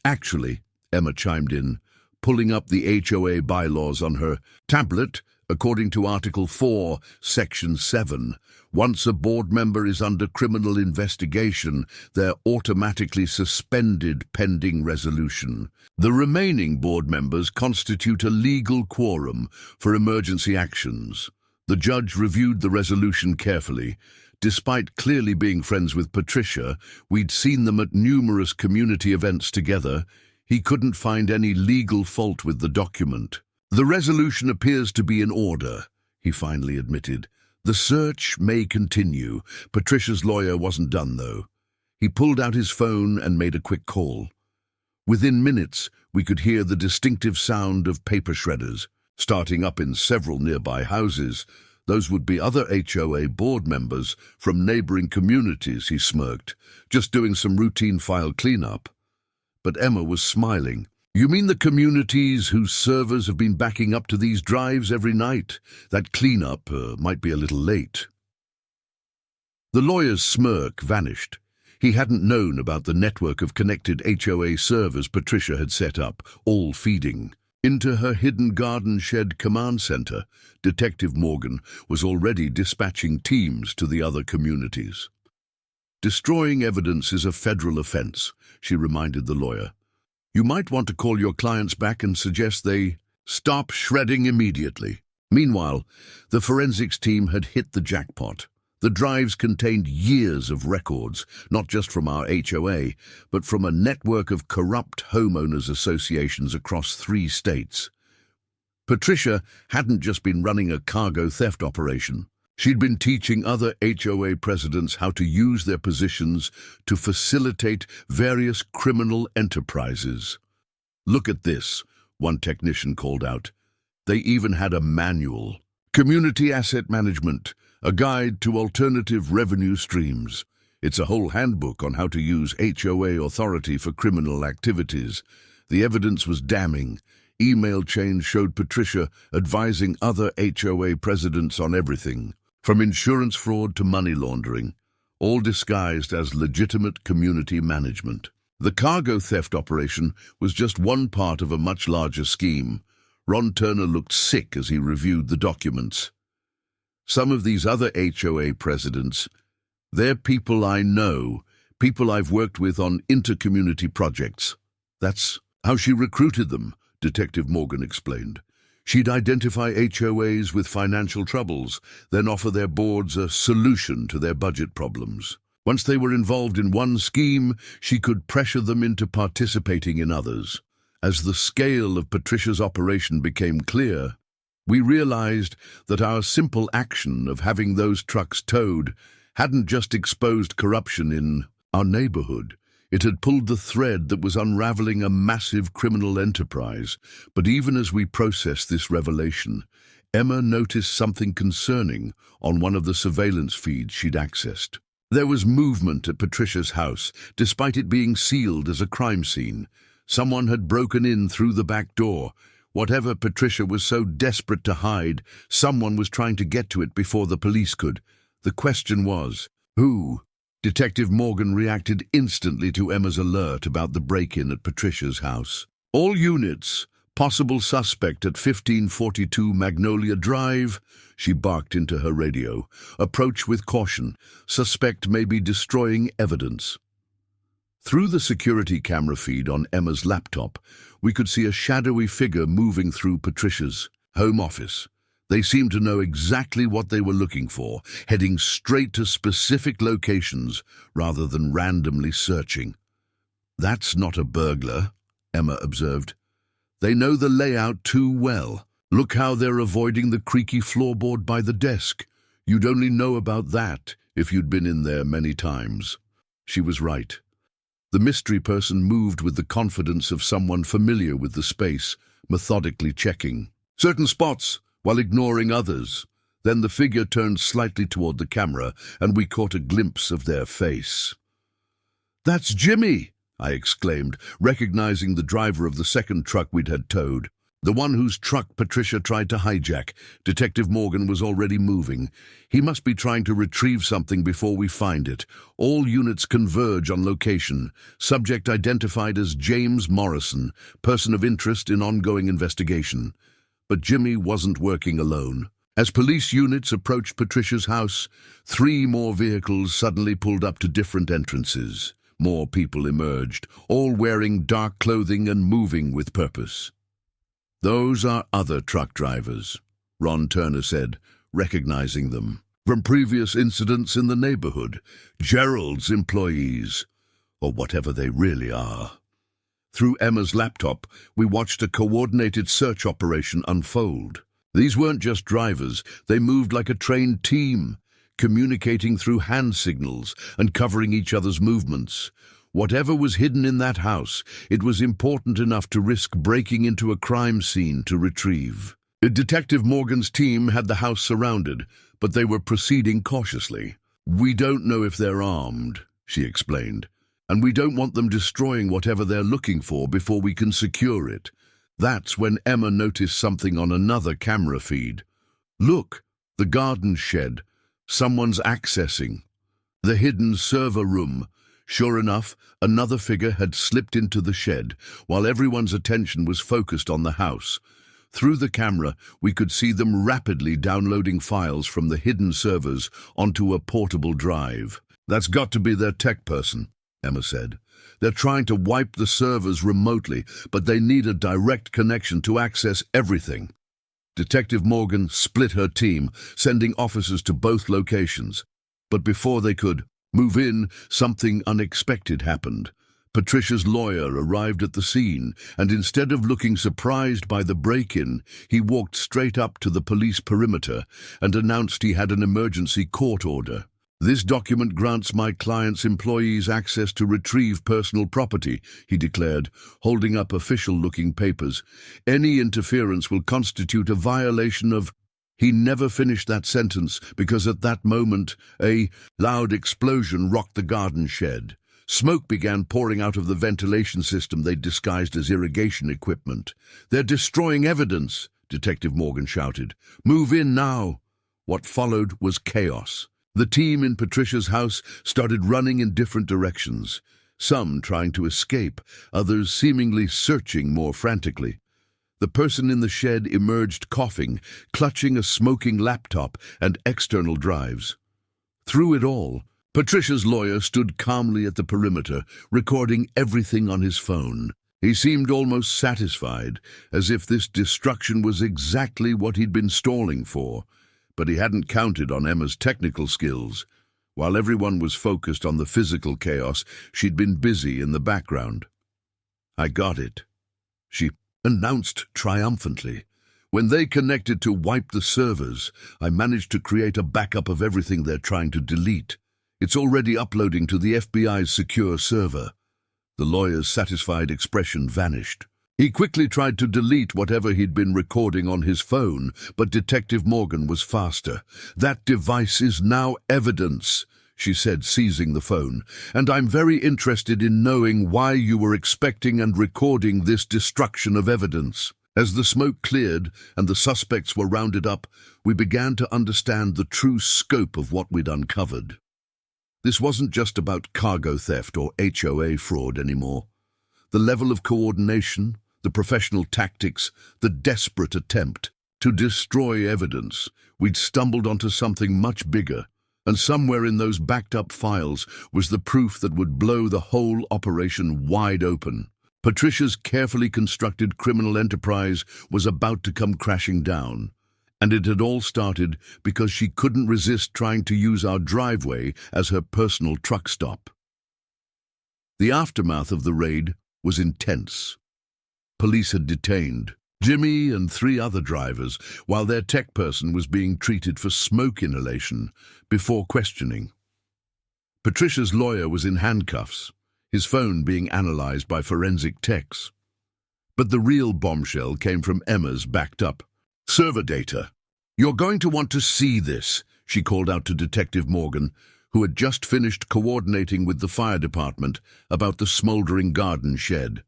"Actually," Emma chimed in, pulling up the HOA bylaws on her tablet, according to Article 4, Section 7, once a board member is under criminal investigation, they're automatically suspended pending resolution. The remaining board members constitute a legal quorum for emergency actions. The judge reviewed the resolution carefully. Despite clearly being friends with Patricia, we'd seen them at numerous community events together. He couldn't find any legal fault with the document. "The resolution appears to be in order," he finally admitted. "The search may continue." Patricia's lawyer wasn't done, though. He pulled out his phone and made a quick call. Within minutes, we could hear the distinctive sound of paper shredders, starting up in several nearby houses. "Those would be other HOA board members from neighboring communities," he smirked, "just doing some routine file cleanup." But Emma was smiling. "You mean the communities whose servers have been backing up to these drives every night? That cleanup might be a little late." The lawyer's smirk vanished. He hadn't known about the network of connected HOA servers Patricia had set up, all feeding into her hidden garden shed command center. Detective Morgan was already dispatching teams to the other communities. "Destroying evidence is a federal offense," she reminded the lawyer. "You might want to call your clients back and suggest they stop shredding immediately." Meanwhile, the forensics team had hit the jackpot. The drives contained years of records, not just from our HOA, but from a network of corrupt homeowners associations across 3 states. Patricia hadn't just been running a cargo theft operation. She'd been teaching other HOA presidents how to use their positions to facilitate various criminal enterprises. "Look at this," one technician called out. They even had a manual. "Community Asset Management, a guide to alternative revenue streams." It's a whole handbook on how to use HOA authority for criminal activities. The evidence was damning. Email chains showed Patricia advising other HOA presidents on everything, from insurance fraud to money laundering, all disguised as legitimate community management. The cargo theft operation was just one part of a much larger scheme. Ron Turner looked sick as he reviewed the documents. "Some of these other HOA presidents, they're people I know, people I've worked with on inter-community projects. That's how she recruited them," Detective Morgan explained. "She'd identify HOAs with financial troubles, then offer their boards a solution to their budget problems. Once they were involved in one scheme, she could pressure them into participating in others." As the scale of Patricia's operation became clear, we realized that our simple action of having those trucks towed hadn't just exposed corruption in our neighborhood. It had pulled the thread that was unraveling a massive criminal enterprise. But even as we processed this revelation, Emma noticed something concerning on one of the surveillance feeds she'd accessed. There was movement at Patricia's house, despite it being sealed as a crime scene. Someone had broken in through the back door. Whatever Patricia was so desperate to hide, someone was trying to get to it before the police could. The question was, who? Detective Morgan reacted instantly to Emma's alert about the break-in at Patricia's house. All units, possible suspect at 1542 Magnolia Drive, she barked into her radio. Approach with caution. Suspect may be destroying evidence. Through the security camera feed on Emma's laptop, we could see a shadowy figure moving through Patricia's home office. They seemed to know exactly what they were looking for, heading straight to specific locations rather than randomly searching. "That's not a burglar," Emma observed. "They know the layout too well. Look how they're avoiding the creaky floorboard by the desk. You'd only know about that if you'd been in there many times." She was right. The mystery person moved with the confidence of someone familiar with the space, methodically checking certain spots while ignoring others. Then the figure turned slightly toward the camera, and we caught a glimpse of their face. "That's Jimmy!" I exclaimed, recognizing the driver of the second truck we'd had towed. The one whose truck Patricia tried to hijack. Detective Morgan was already moving. He must be trying to retrieve something before we find it. All units converge on location. Subject identified as James Morrison, person of interest in ongoing investigation. But Jimmy wasn't working alone. As police units approached Patricia's house, 3 more vehicles suddenly pulled up to different entrances. More people emerged, all wearing dark clothing and moving with purpose. "Those are other truck drivers," Ron Turner said, recognizing them. "From previous incidents in the neighborhood. Gerald's employees, or whatever they really are." Through Emma's laptop, we watched a coordinated search operation unfold. These weren't just drivers, they moved like a trained team, communicating through hand signals and covering each other's movements. Whatever was hidden in that house, it was important enough to risk breaking into a crime scene to retrieve. Detective Morgan's team had the house surrounded, but they were proceeding cautiously. "We don't know if they're armed," she explained, "and we don't want them destroying whatever they're looking for before we can secure it." That's when Emma noticed something on another camera feed. "Look, the garden shed. Someone's accessing the hidden server room." Sure enough, another figure had slipped into the shed, while everyone's attention was focused on the house. Through the camera, we could see them rapidly downloading files from the hidden servers onto a portable drive. "That's got to be their tech person," Emma said. "They're trying to wipe the servers remotely, but they need a direct connection to access everything." Detective Morgan split her team, sending officers to both locations. But before they could move in, something unexpected happened. Patricia's lawyer arrived at the scene, and instead of looking surprised by the break-in, he walked straight up to the police perimeter and announced he had an emergency court order. "This document grants my client's employees access to retrieve personal property," he declared, holding up official-looking papers. "Any interference will constitute a violation of—" He never finished that sentence because at that moment a loud explosion rocked the garden shed. Smoke began pouring out of the ventilation system they'd disguised as irrigation equipment. "They're destroying evidence," Detective Morgan shouted. "Move in now." What followed was chaos. The team in Patricia's house started running in different directions, some trying to escape, others seemingly searching more frantically. The person in the shed emerged coughing, clutching a smoking laptop and external drives. Through it all, Patricia's lawyer stood calmly at the perimeter, recording everything on his phone. He seemed almost satisfied, as if this destruction was exactly what he'd been stalling for. But he hadn't counted on Emma's technical skills. While everyone was focused on the physical chaos, she'd been busy in the background. "I got it," she announced triumphantly. "When they connected to wipe the servers, I managed to create a backup of everything they're trying to delete. It's already uploading to the FBI's secure server." The lawyer's satisfied expression vanished. He quickly tried to delete whatever he'd been recording on his phone, but Detective Morgan was faster. "That device is now evidence," she said, seizing the phone, "and I'm very interested in knowing why you were expecting and recording this destruction of evidence." As the smoke cleared and the suspects were rounded up, we began to understand the true scope of what we'd uncovered. This wasn't just about cargo theft or HOA fraud anymore. The level of coordination, the professional tactics, the desperate attempt to destroy evidence. We'd stumbled onto something much bigger, and somewhere in those backed-up files was the proof that would blow the whole operation wide open. Patricia's carefully constructed criminal enterprise was about to come crashing down, and it had all started because she couldn't resist trying to use our driveway as her personal truck stop. The aftermath of the raid was intense. Police had detained Jimmy and 3 other drivers while their tech person was being treated for smoke inhalation before questioning. Patricia's lawyer was in handcuffs, his phone being analyzed by forensic techs. But the real bombshell came from Emma's backed-up server data. "You're going to want to see this," she called out to Detective Morgan, who had just finished coordinating with the fire department about the smoldering garden shed.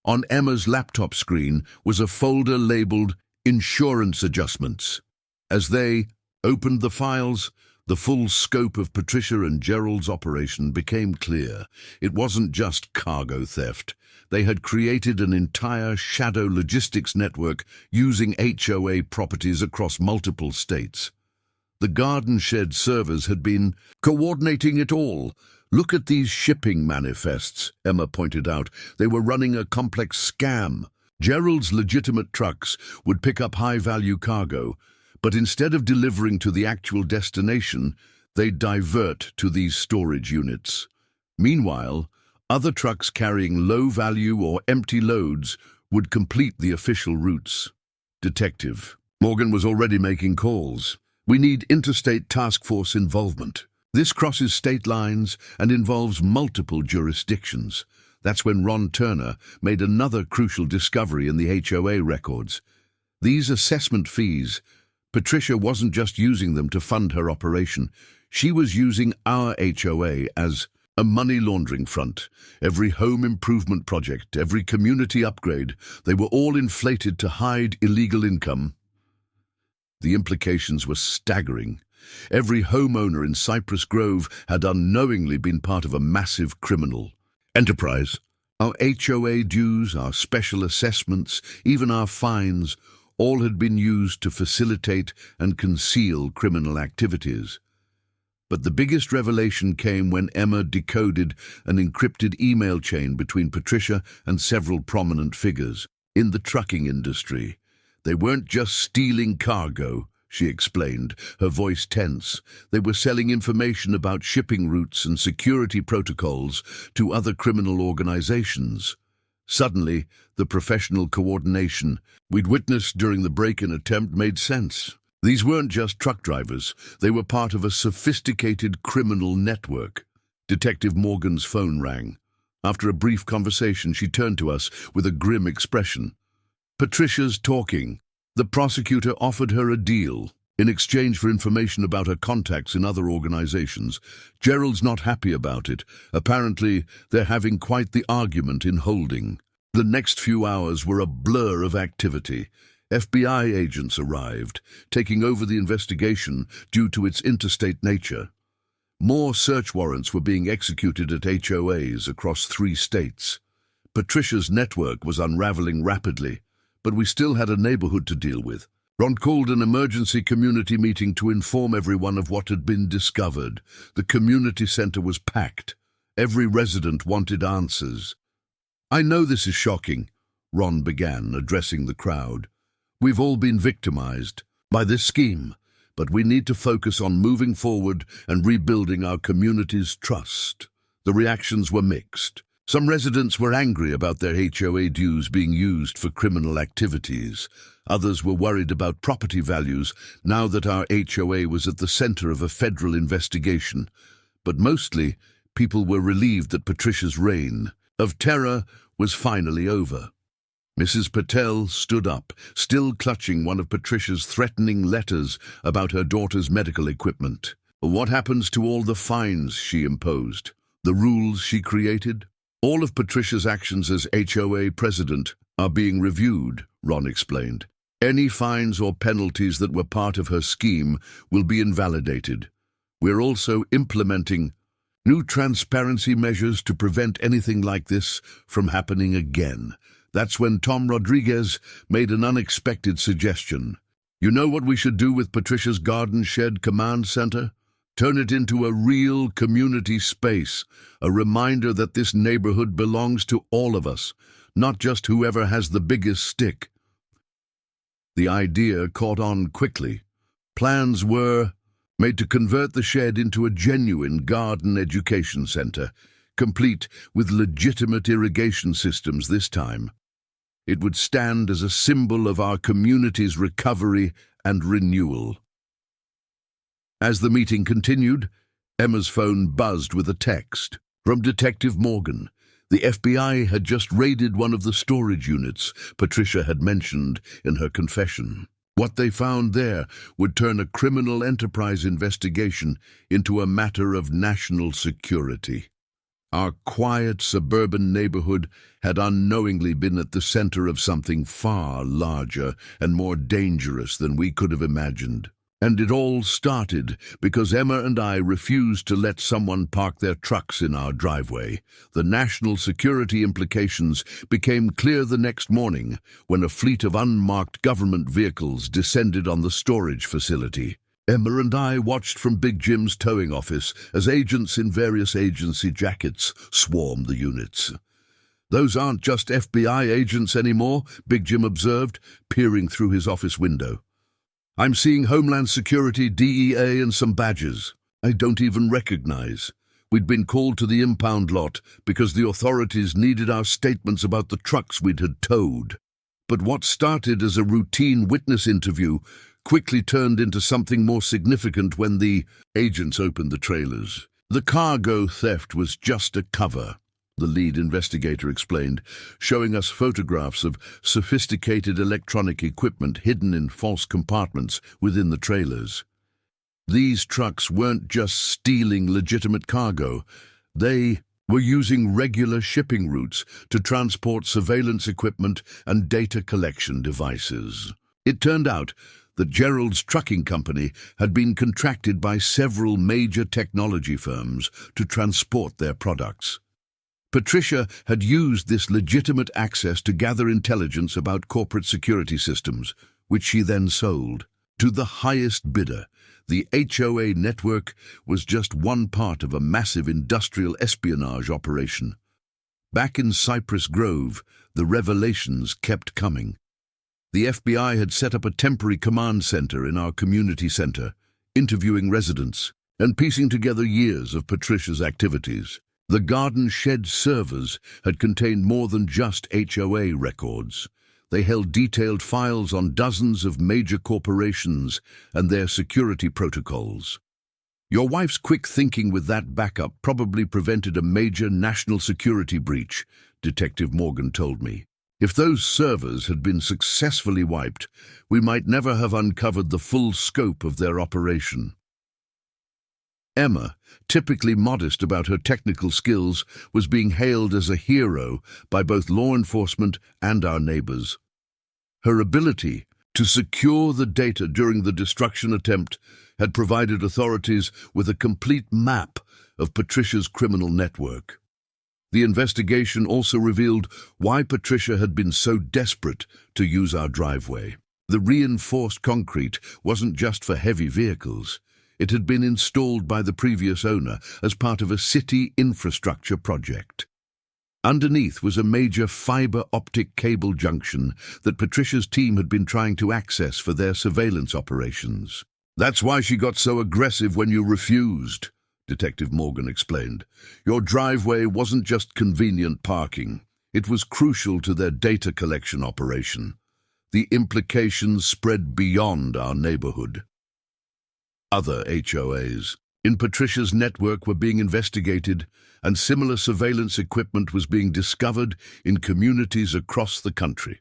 On Emma's laptop screen was a folder labeled Insurance Adjustments. As they opened the files, the full scope of Patricia and Gerald's operation became clear. It wasn't just cargo theft. They had created an entire shadow logistics network using HOA properties across multiple states. The garden shed servers had been coordinating it all. "Look at these shipping manifests," Emma pointed out. They were running a complex scam. Gerald's legitimate trucks would pick up high-value cargo, but instead of delivering to the actual destination, they'd divert to these storage units. Meanwhile, other trucks carrying low-value or empty loads would complete the official routes. Detective Morgan was already making calls. "We need interstate task force involvement. This crosses state lines and involves multiple jurisdictions." That's when Ron Turner made another crucial discovery in the HOA records. These assessment fees, Patricia wasn't just using them to fund her operation. She was using our HOA as a money laundering front. Every home improvement project, every community upgrade, they were all inflated to hide illegal income. The implications were staggering. Every homeowner in Cypress Grove had unknowingly been part of a massive criminal enterprise. Our HOA dues, our special assessments, even our fines, all had been used to facilitate and conceal criminal activities. But the biggest revelation came when Emma decoded an encrypted email chain between Patricia and several prominent figures in the trucking industry. They weren't just stealing cargo, she explained, her voice tense. They were selling information about shipping routes and security protocols to other criminal organizations. Suddenly, the professional coordination we'd witnessed during the break-in attempt made sense. These weren't just truck drivers. They were part of a sophisticated criminal network. Detective Morgan's phone rang. After a brief conversation, she turned to us with a grim expression. "Patricia's talking. The prosecutor offered her a deal in exchange for information about her contacts in other organizations. Gerald's not happy about it. Apparently, they're having quite the argument in holding." The next few hours were a blur of activity. FBI agents arrived, taking over the investigation due to its interstate nature. More search warrants were being executed at HOAs across 3 states. Patricia's network was unraveling rapidly, but we still had a neighborhood to deal with. Ron called an emergency community meeting to inform everyone of what had been discovered. The community center was packed. Every resident wanted answers. "I know this is shocking," Ron began, addressing the crowd. "We've all been victimized by this scheme, but we need to focus on moving forward and rebuilding our community's trust." The reactions were mixed. Some residents were angry about their HOA dues being used for criminal activities. Others were worried about property values now that our HOA was at the center of a federal investigation. But mostly, people were relieved that Patricia's reign of terror was finally over. Mrs. Patel stood up, still clutching one of Patricia's threatening letters about her daughter's medical equipment. "What happens to all the fines she imposed? The rules she created?" "All of Patricia's actions as HOA president are being reviewed," Ron explained. "Any fines or penalties that were part of her scheme will be invalidated. We're also implementing New transparency measures to prevent anything like this from happening again. That's when Tom Rodriguez made an unexpected suggestion. You know what we should do with Patricia's garden shed command center? Turn it into a real community space, a reminder that this neighborhood belongs to all of us, not just whoever has the biggest stick. The idea caught on quickly. Plans were made to convert the shed into a genuine garden education center, complete with legitimate irrigation systems this time. It would stand as a symbol of our community's recovery and renewal. As the meeting continued, Emma's phone buzzed with a text from Detective Morgan. The FBI had just raided one of the storage units Patricia had mentioned in her confession. What they found there would turn a criminal enterprise investigation into a matter of national security. Our quiet suburban neighborhood had unknowingly been at the center of something far larger and more dangerous than we could have imagined. And it all started because Emma and I refused to let someone park their trucks in our driveway. The national security implications became clear the next morning when a fleet of unmarked government vehicles descended on the storage facility. Emma and I watched from Big Jim's towing office as agents in various agency jackets swarmed the units. "Those aren't just FBI agents anymore," Big Jim observed, peering through his office window. "I'm seeing Homeland Security, DEA, and some badges I don't even recognize. We'd been called to the impound lot because the authorities needed our statements about the trucks we'd had towed. But what started as a routine witness interview quickly turned into something more significant when the agents opened the trailers. The cargo theft was just a cover," the lead investigator explained, showing us photographs of sophisticated electronic equipment hidden in false compartments within the trailers. These trucks weren't just stealing legitimate cargo. They were using regular shipping routes to transport surveillance equipment and data collection devices. It turned out that Gerald's trucking company had been contracted by several major technology firms to transport their products. Patricia had used this legitimate access to gather intelligence about corporate security systems, which she then sold to the highest bidder. The HOA network was just one part of a massive industrial espionage operation. Back in Cypress Grove, the revelations kept coming. The FBI had set up a temporary command center in our community center, interviewing residents and piecing together years of Patricia's activities. The garden shed servers had contained more than just HOA records. They held detailed files on dozens of major corporations and their security protocols. Your wife's quick thinking with that backup probably prevented a major national security breach, Detective Morgan told me. If those servers had been successfully wiped, we might never have uncovered the full scope of their operation. Emma, typically modest about her technical skills, was being hailed as a hero by both law enforcement and our neighbors. Her ability to secure the data during the destruction attempt had provided authorities with a complete map of Patricia's criminal network. The investigation also revealed why Patricia had been so desperate to use our driveway. The reinforced concrete wasn't just for heavy vehicles. It had been installed by the previous owner as part of a city infrastructure project. Underneath was a major fiber optic cable junction that Patricia's team had been trying to access for their surveillance operations. "That's why she got so aggressive when you refused," Detective Morgan explained. "Your driveway wasn't just convenient parking. It was crucial to their data collection operation. The implications spread beyond our neighborhood." Other HOAs in Patricia's network were being investigated, and similar surveillance equipment was being discovered in communities across the country.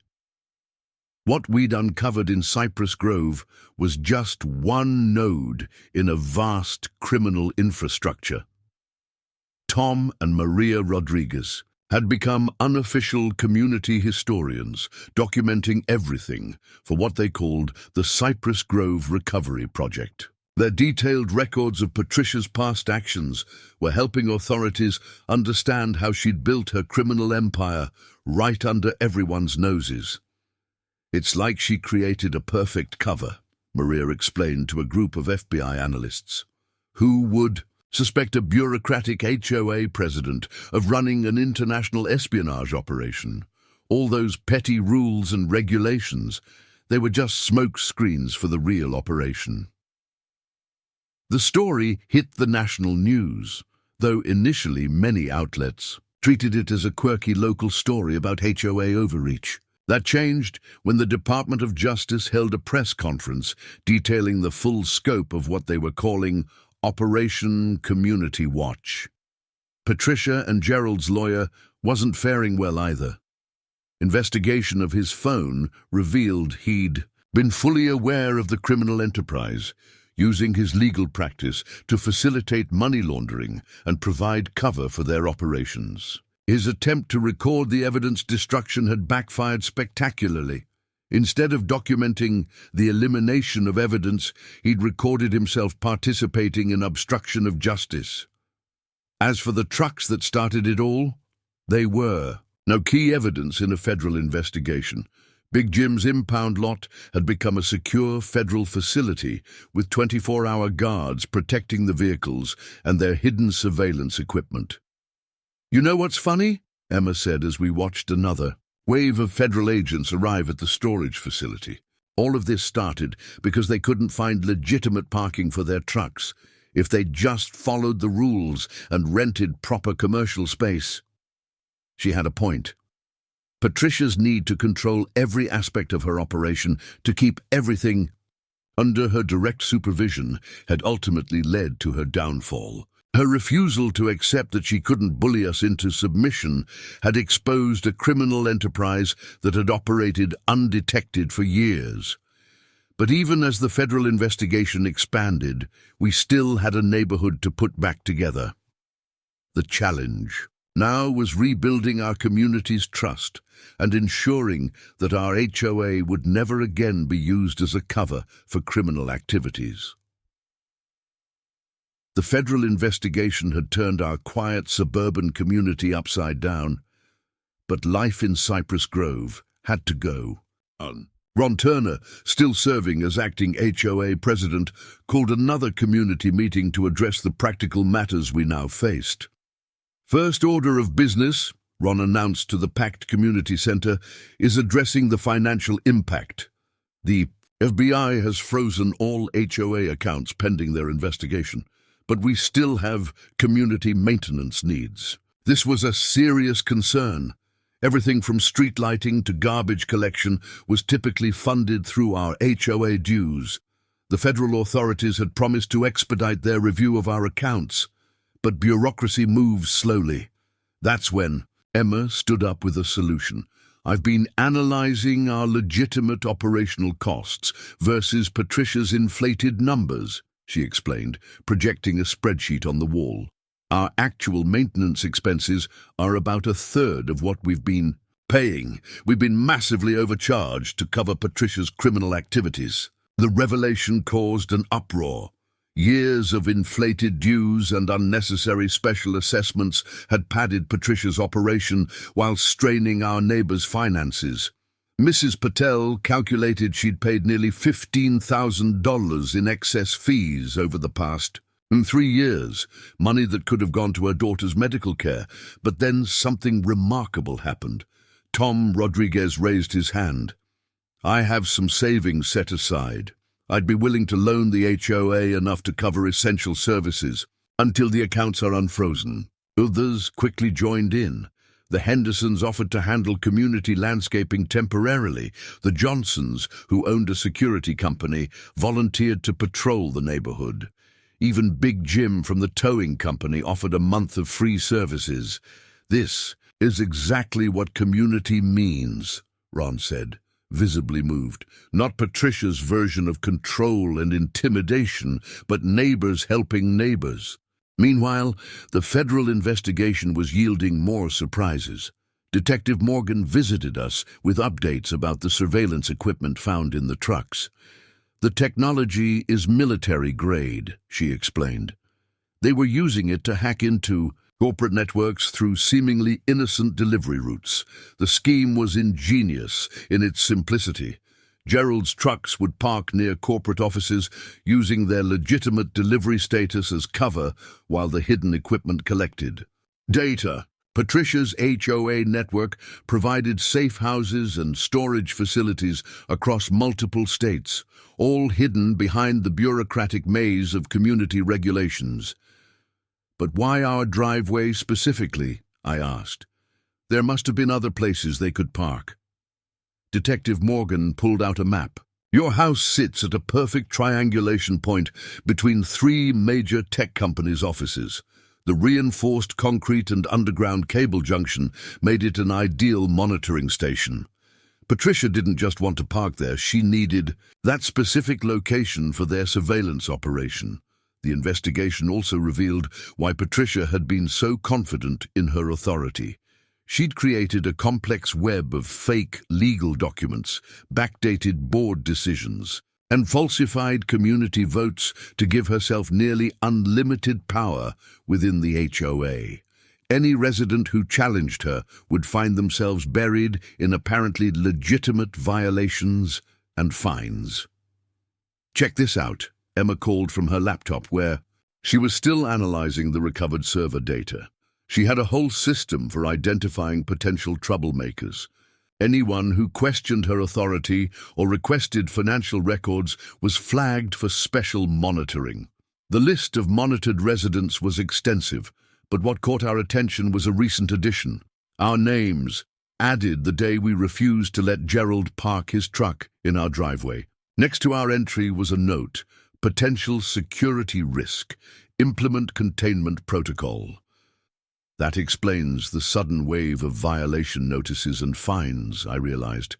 What we'd uncovered in Cypress Grove was just one node in a vast criminal infrastructure. Tom and Maria Rodriguez had become unofficial community historians, documenting everything for what they called the Cypress Grove Recovery Project. Their detailed records of Patricia's past actions were helping authorities understand how she'd built her criminal empire right under everyone's noses. "It's like she created a perfect cover," Maria explained to a group of FBI analysts. "Who would suspect a bureaucratic HOA president of running an international espionage operation? All those petty rules and regulations, they were just smoke screens for the real operation." The story hit the national news, though initially many outlets treated it as a quirky local story about HOA overreach. That changed when the Department of Justice held a press conference detailing the full scope of what they were calling Operation Community Watch. Patricia and Gerald's lawyer wasn't faring well either. Investigation of his phone revealed he'd been fully aware of the criminal enterprise, using his legal practice to facilitate money laundering and provide cover for their operations. His attempt to record the evidence destruction had backfired spectacularly. Instead of documenting the elimination of evidence, he'd recorded himself participating in obstruction of justice. As for the trucks that started it all, they were no key evidence in a federal investigation. Big Jim's impound lot had become a secure federal facility with 24-hour guards protecting the vehicles and their hidden surveillance equipment. "You know what's funny?" Emma said as we watched another wave of federal agents arrive at the storage facility. All of this started because they couldn't find legitimate parking for their trucks. If they'd just followed the rules and rented proper commercial space. She had a point. Patricia's need to control every aspect of her operation, to keep everything under her direct supervision, had ultimately led to her downfall. Her refusal to accept that she couldn't bully us into submission had exposed a criminal enterprise that had operated undetected for years. But even as the federal investigation expanded, we still had a neighborhood to put back together. The challenge now was rebuilding our community's trust and ensuring that our HOA would never again be used as a cover for criminal activities. The federal investigation had turned our quiet suburban community upside down, but life in Cypress Grove had to go on. Ron Turner, still serving as acting HOA president, called another community meeting to address the practical matters we now faced. "First order of business," Ron announced to the packed community center, "is addressing the financial impact. The FBI has frozen all HOA accounts pending their investigation, but we still have community maintenance needs. This was a serious concern. Everything from street lighting to garbage collection was typically funded through our HOA dues. The federal authorities had promised to expedite their review of our accounts, but bureaucracy moves slowly. That's when Emma stood up with a solution. "I've been analyzing our legitimate operational costs versus Patricia's inflated numbers," she explained, projecting a spreadsheet on the wall. "Our actual maintenance expenses are about a third of what we've been paying. We've been massively overcharged to cover Patricia's criminal activities." The revelation caused an uproar. Years of inflated dues and unnecessary special assessments had padded Patricia's operation while straining our neighbors' finances. Mrs. Patel calculated she'd paid nearly $15,000 in excess fees over the past 3 years, money that could have gone to her daughter's medical care. But then something remarkable happened. Tom Rodriguez raised his hand. "I have some savings set aside. I'd be willing to loan the HOA enough to cover essential services until the accounts are unfrozen." Others quickly joined in. The Hendersons offered to handle community landscaping temporarily. The Johnsons, who owned a security company, volunteered to patrol the neighborhood. Even Big Jim from the towing company offered a month of free services. "This is exactly what community means," Ron said, visibly moved. "Not Patricia's version of control and intimidation, but neighbors helping neighbors." Meanwhile, the federal investigation was yielding more surprises. Detective Morgan visited us with updates about the surveillance equipment found in the trucks. The technology is military grade, she explained. They were using it to hack into corporate networks through seemingly innocent delivery routes. The scheme was ingenious in its simplicity. Gerald's trucks would park near corporate offices, using their legitimate delivery status as cover while the hidden equipment collected data. Patricia's HOA network provided safe houses and storage facilities across multiple states, all hidden behind the bureaucratic maze of community regulations. "But why our driveway specifically?" I asked. "There must have been other places they could park." Detective Morgan pulled out a map. "Your house sits at a perfect triangulation point between three major tech companies' offices. The reinforced concrete and underground cable junction made it an ideal monitoring station. Patricia didn't just want to park there, she needed that specific location for their surveillance operation." The investigation also revealed why Patricia had been so confident in her authority. She'd created a complex web of fake legal documents, backdated board decisions, and falsified community votes to give herself nearly unlimited power within the HOA. Any resident who challenged her would find themselves buried in apparently legitimate violations and fines. "Check this out," Emma called from her laptop, where she was still analyzing the recovered server data. She had a whole system for identifying potential troublemakers. Anyone who questioned her authority or requested financial records was flagged for special monitoring. The list of monitored residents was extensive, but what caught our attention was a recent addition. Our names, added the day we refused to let Gerald park his truck in our driveway. Next to our entry was a note: "Potential security risk. Implement containment protocol." That explains the sudden wave of violation notices and fines, I realized.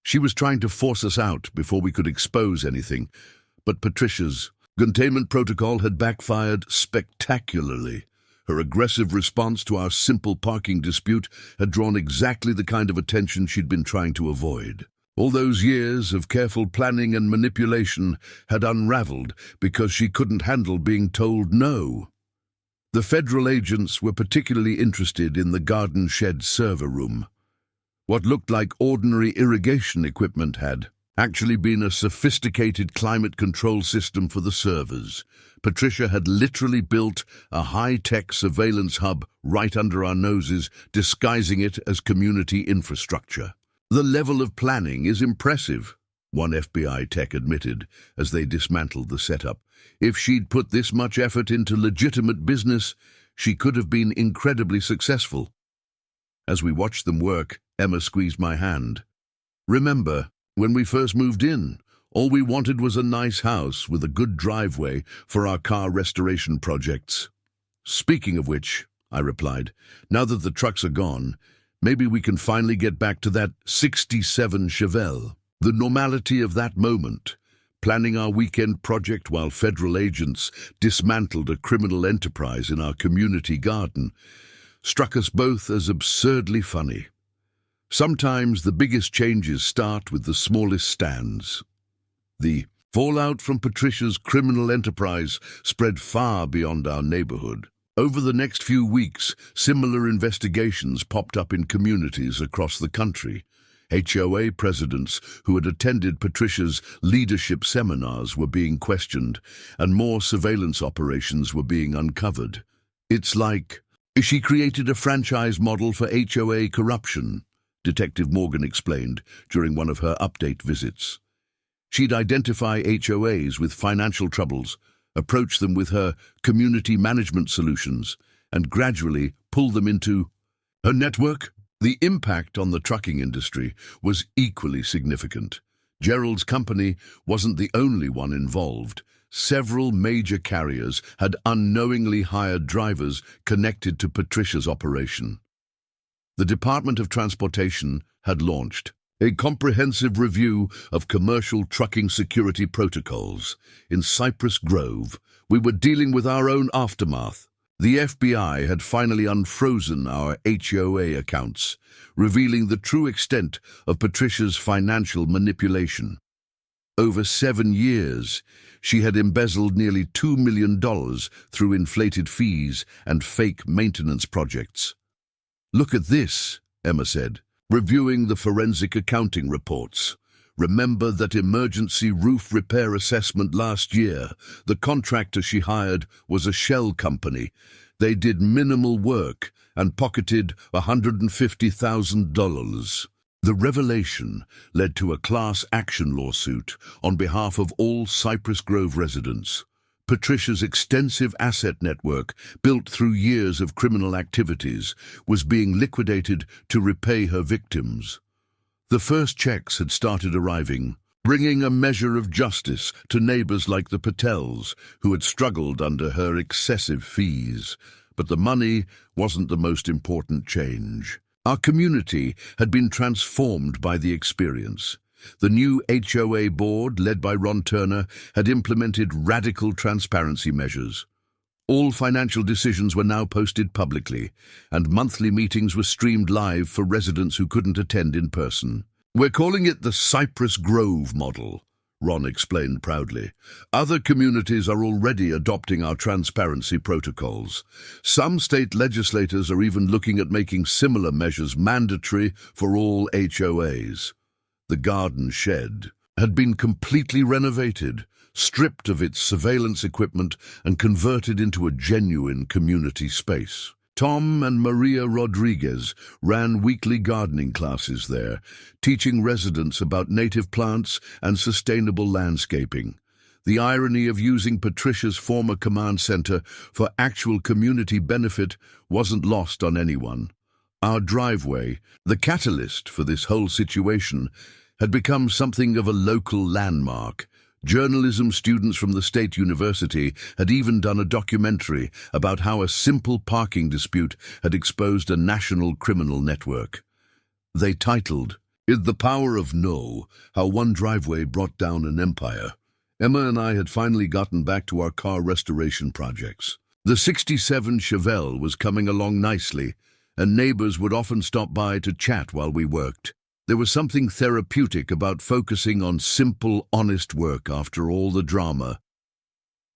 She was trying to force us out before we could expose anything, but Patricia's containment protocol had backfired spectacularly. Her aggressive response to our simple parking dispute had drawn exactly the kind of attention she'd been trying to avoid. All those years of careful planning and manipulation had unraveled because she couldn't handle being told no. The federal agents were particularly interested in the garden shed server room. What looked like ordinary irrigation equipment had actually been a sophisticated climate control system for the servers. Patricia had literally built a high-tech surveillance hub right under our noses, disguising it as community infrastructure. "The level of planning is impressive," one FBI tech admitted as they dismantled the setup. "If she'd put this much effort into legitimate business, she could have been incredibly successful." As we watched them work, Emma squeezed my hand. "Remember, when we first moved in, all we wanted was a nice house with a good driveway for our car restoration projects." "Speaking of which," I replied, "now that the trucks are gone, maybe we can finally get back to that '67 Chevelle. The normality of that moment, planning our weekend project while federal agents dismantled a criminal enterprise in our community garden, struck us both as absurdly funny. Sometimes the biggest changes start with the smallest stands." The fallout from Patricia's criminal enterprise spread far beyond our neighborhood. Over the next few weeks, similar investigations popped up in communities across the country. HOA presidents who had attended Patricia's leadership seminars were being questioned, and more surveillance operations were being uncovered. "It's like she created a franchise model for HOA corruption," Detective Morgan explained during one of her update visits. She'd identify HOAs with financial troubles, approach them with her community management solutions, and gradually pull them into her network. The impact on the trucking industry was equally significant. Gerald's company wasn't the only one involved. Several major carriers had unknowingly hired drivers connected to Patricia's operation. The Department of Transportation had launched a comprehensive review of commercial trucking security protocols. In Cypress Grove, we were dealing with our own aftermath. The FBI had finally unfrozen our HOA accounts, revealing the true extent of Patricia's financial manipulation. Over 7 years, she had embezzled nearly $2 million through inflated fees and fake maintenance projects. "Look at this," Emma said, reviewing the forensic accounting reports. "Remember that emergency roof repair assessment last year? The contractor she hired was a shell company. They did minimal work and pocketed $150,000. The revelation led to a class action lawsuit on behalf of all Cypress Grove residents. Patricia's extensive asset network, built through years of criminal activities, was being liquidated to repay her victims. The first checks had started arriving, bringing a measure of justice to neighbors like the Patels, who had struggled under her excessive fees. But the money wasn't the most important change. Our community had been transformed by the experience. The new HOA board, led by Ron Turner, had implemented radical transparency measures. All financial decisions were now posted publicly, and monthly meetings were streamed live for residents who couldn't attend in person. "We're calling it the Cypress Grove model," Ron explained proudly. "Other communities are already adopting our transparency protocols. Some state legislators are even looking at making similar measures mandatory for all HOAs. The garden shed had been completely renovated, stripped of its surveillance equipment and converted into a genuine community space. Tom and Maria Rodriguez ran weekly gardening classes there, teaching residents about native plants and sustainable landscaping. The irony of using Patricia's former command center for actual community benefit wasn't lost on anyone. Our driveway, the catalyst for this whole situation, had become something of a local landmark. Journalism students from the state university had even done a documentary about how a simple parking dispute had exposed a national criminal network. They titled, "In the Power of No, How One Driveway Brought Down an Empire." Emma and I had finally gotten back to our car restoration projects. The '67 Chevelle was coming along nicely, and neighbors would often stop by to chat while we worked. There was something therapeutic about focusing on simple, honest work after all the drama.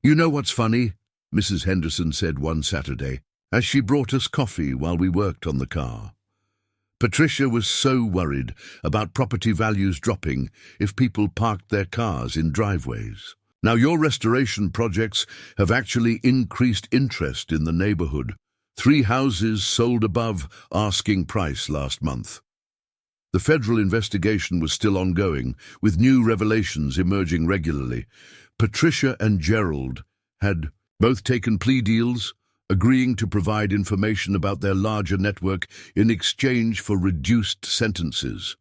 "You know what's funny?" Mrs. Henderson said one Saturday, as she brought us coffee while we worked on the car. Patricia was so worried about property values dropping if people parked their cars in driveways. Now your restoration projects have actually increased interest in the neighborhood. 3 houses sold above asking price last month. The federal investigation was still ongoing, with new revelations emerging regularly. Patricia and Gerald had both taken plea deals, agreeing to provide information about their larger network in exchange for reduced sentences.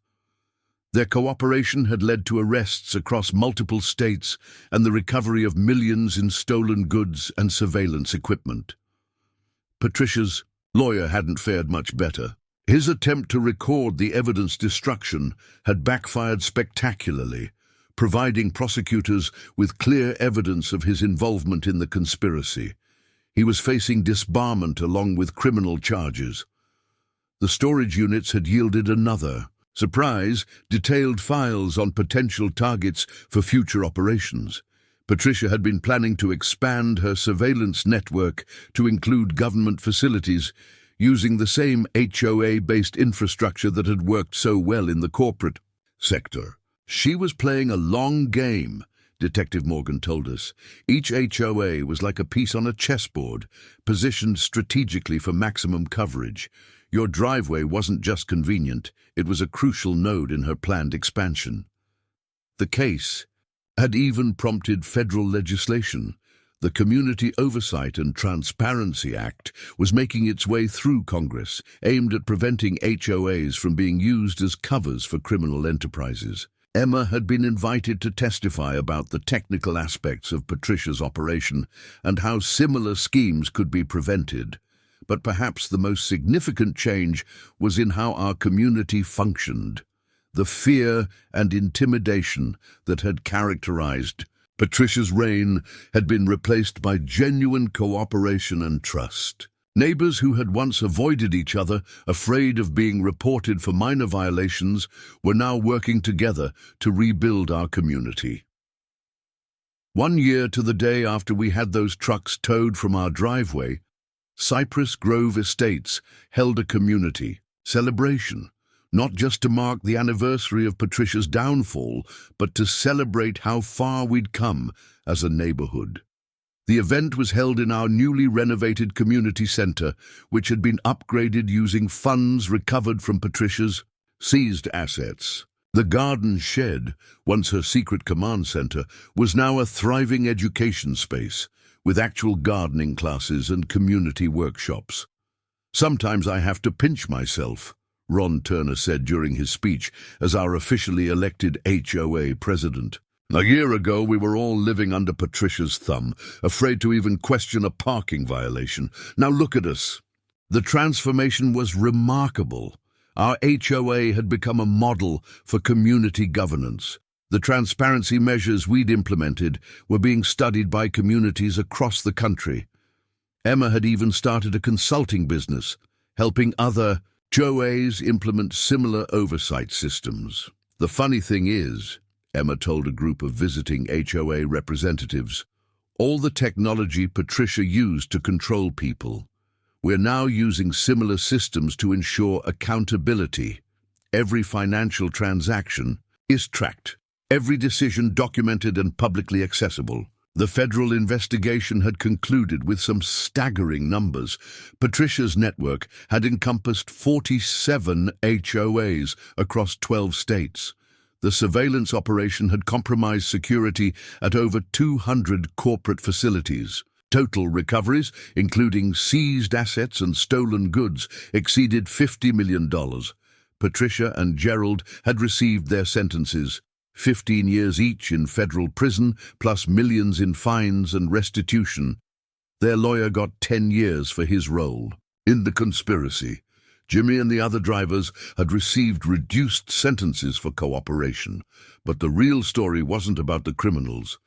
Their cooperation had led to arrests across multiple states and the recovery of millions in stolen goods and surveillance equipment. Patricia's lawyer hadn't fared much better. His attempt to record the evidence destruction had backfired spectacularly, providing prosecutors with clear evidence of his involvement in the conspiracy. He was facing disbarment along with criminal charges. The storage units had yielded another, surprise, detailed files on potential targets for future operations. Patricia had been planning to expand her surveillance network to include government facilities, using the same HOA-based infrastructure that had worked so well in the corporate sector. She was playing a long game, Detective Morgan told us. Each HOA was like a piece on a chessboard, positioned strategically for maximum coverage. Your driveway wasn't just convenient, it was a crucial node in her planned expansion. The case had even prompted federal legislation. The Community Oversight and Transparency Act was making its way through Congress, aimed at preventing HOAs from being used as covers for criminal enterprises. Emma had been invited to testify about the technical aspects of Patricia's operation and how similar schemes could be prevented. But perhaps the most significant change was in how our community functioned. The fear and intimidation that had characterized Patricia's reign had been replaced by genuine cooperation and trust. Neighbors who had once avoided each other, afraid of being reported for minor violations, were now working together to rebuild our community. 1 year to the day after we had those trucks towed from our driveway, Cypress Grove Estates held a community celebration, not just to mark the anniversary of Patricia's downfall, but to celebrate how far we'd come as a neighborhood. The event was held in our newly renovated community center, which had been upgraded using funds recovered from Patricia's seized assets. The garden shed, once her secret command center, was now a thriving education space, with actual gardening classes and community workshops. "Sometimes I have to pinch myself," Ron Turner said during his speech as our officially elected HOA president. "A year ago, we were all living under Patricia's thumb, afraid to even question a parking violation. Now look at us." The transformation was remarkable. Our HOA had become a model for community governance. The transparency measures we'd implemented were being studied by communities across the country. Emma had even started a consulting business, helping other HOAs implement similar oversight systems. "The funny thing is," Emma told a group of visiting HOA representatives, "all the technology Patricia used to control people, we're now using similar systems to ensure accountability. Every financial transaction is tracked, every decision documented and publicly accessible." The federal investigation had concluded with some staggering numbers. Patricia's network had encompassed 47 HOAs across 12 states. The surveillance operation had compromised security at over 200 corporate facilities. Total recoveries, including seized assets and stolen goods, exceeded $50 million. Patricia and Gerald had received their sentences, 15 years each in federal prison, plus millions in fines and restitution. Their lawyer got 10 years for his role in the conspiracy. Jimmy and the other drivers had received reduced sentences for cooperation. But the real story wasn't about the criminals.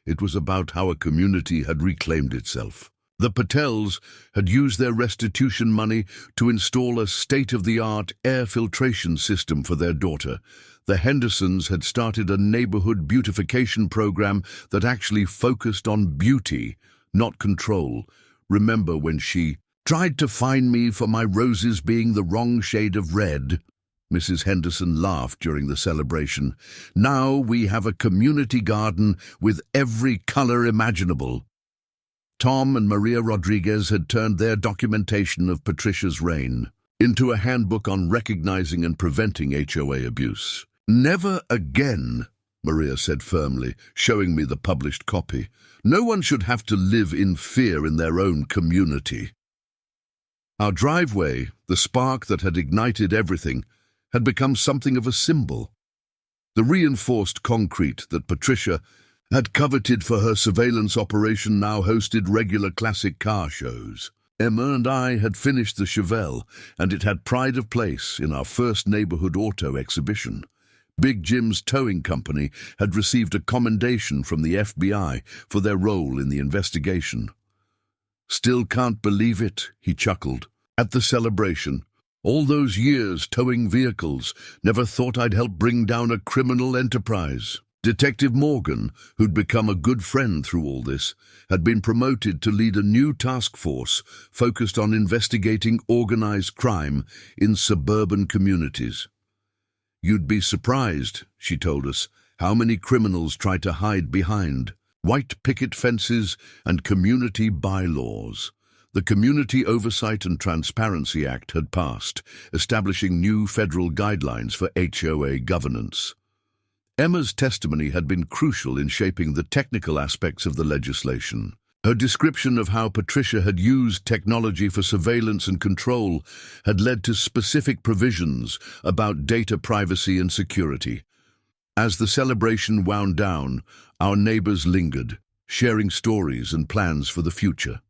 It was about how a community had reclaimed itself. The Patels had used their restitution money to install a state-of-the-art air filtration system for their daughter. The Hendersons had started a neighborhood beautification program that actually focused on beauty, not control. "Remember when she tried to fine me for my roses being the wrong shade of red?" Mrs. Henderson laughed during the celebration. "Now we have a community garden with every color imaginable." Tom and Maria Rodriguez had turned their documentation of Patricia's reign into a handbook on recognizing and preventing HOA abuse. "Never again," Maria said firmly, showing me the published copy. "No one should have to live in fear in their own community." Our driveway, the spark that had ignited everything, had become something of a symbol. The reinforced concrete that Patricia had coveted for her surveillance operation now hosted regular classic car shows. Emma and I had finished the Chevelle, and it had pride of place in our first neighborhood auto exhibition. Big Jim's towing company had received a commendation from the FBI for their role in the investigation. "Still can't believe it," he chuckled. "At the celebration, all those years towing vehicles, never thought I'd help bring down a criminal enterprise." Detective Morgan, who'd become a good friend through all this, had been promoted to lead a new task force focused on investigating organized crime in suburban communities. "You'd be surprised," she told us, "how many criminals try to hide behind white picket fences and community bylaws." The Community Oversight and Transparency Act had passed, establishing new federal guidelines for HOA governance. Emma's testimony had been crucial in shaping the technical aspects of the legislation. Her description of how Patricia had used technology for surveillance and control had led to specific provisions about data privacy and security. As the celebration wound down, our neighbors lingered, sharing stories and plans for the future.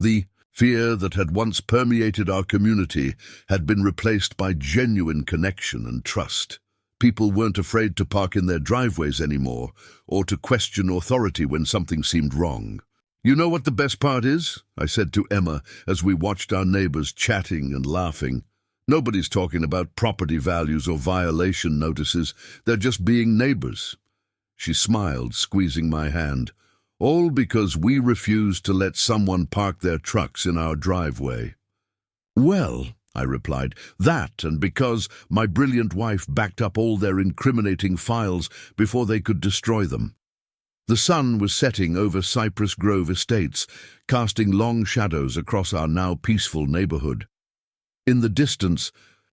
The fear that had once permeated our community had been replaced by genuine connection and trust. People weren't afraid to park in their driveways anymore, or to question authority when something seemed wrong. "You know what the best part is?" I said to Emma as we watched our neighbors chatting and laughing. "Nobody's talking about property values or violation notices. They're just being neighbors." She smiled, squeezing my hand. All because we refused to let someone park their trucks in our driveway. Well, I replied, that and because my brilliant wife backed up all their incriminating files before they could destroy them. The sun was setting over Cypress Grove Estates, casting long shadows across our now peaceful neighborhood. In the distance,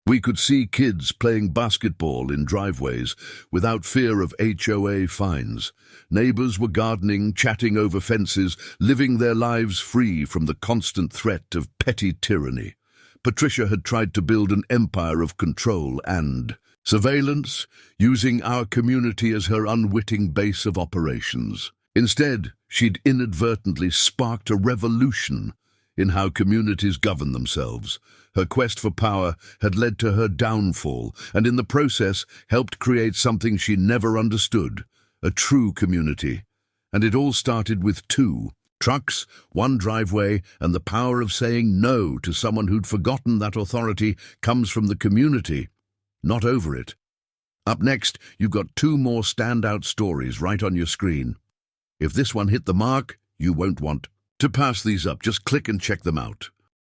we could see kids playing basketball in driveways without fear of HOA fines. Neighbors were gardening, chatting over fences, living their lives free from the constant threat of petty tyranny. Patricia had tried to build an empire of control and surveillance, using our community as her unwitting base of operations. Instead, she'd inadvertently sparked a revolution in how communities govern themselves. Her quest for power had led to her downfall, and in the process helped create something she never understood, a true community. And it all started with two trucks, one driveway, and the power of saying no to someone who'd forgotten that authority comes from the community, not over it. Up next, you've got two more standout stories right on your screen. If this one hit the mark, you won't want to pass these up. Just click and check them out.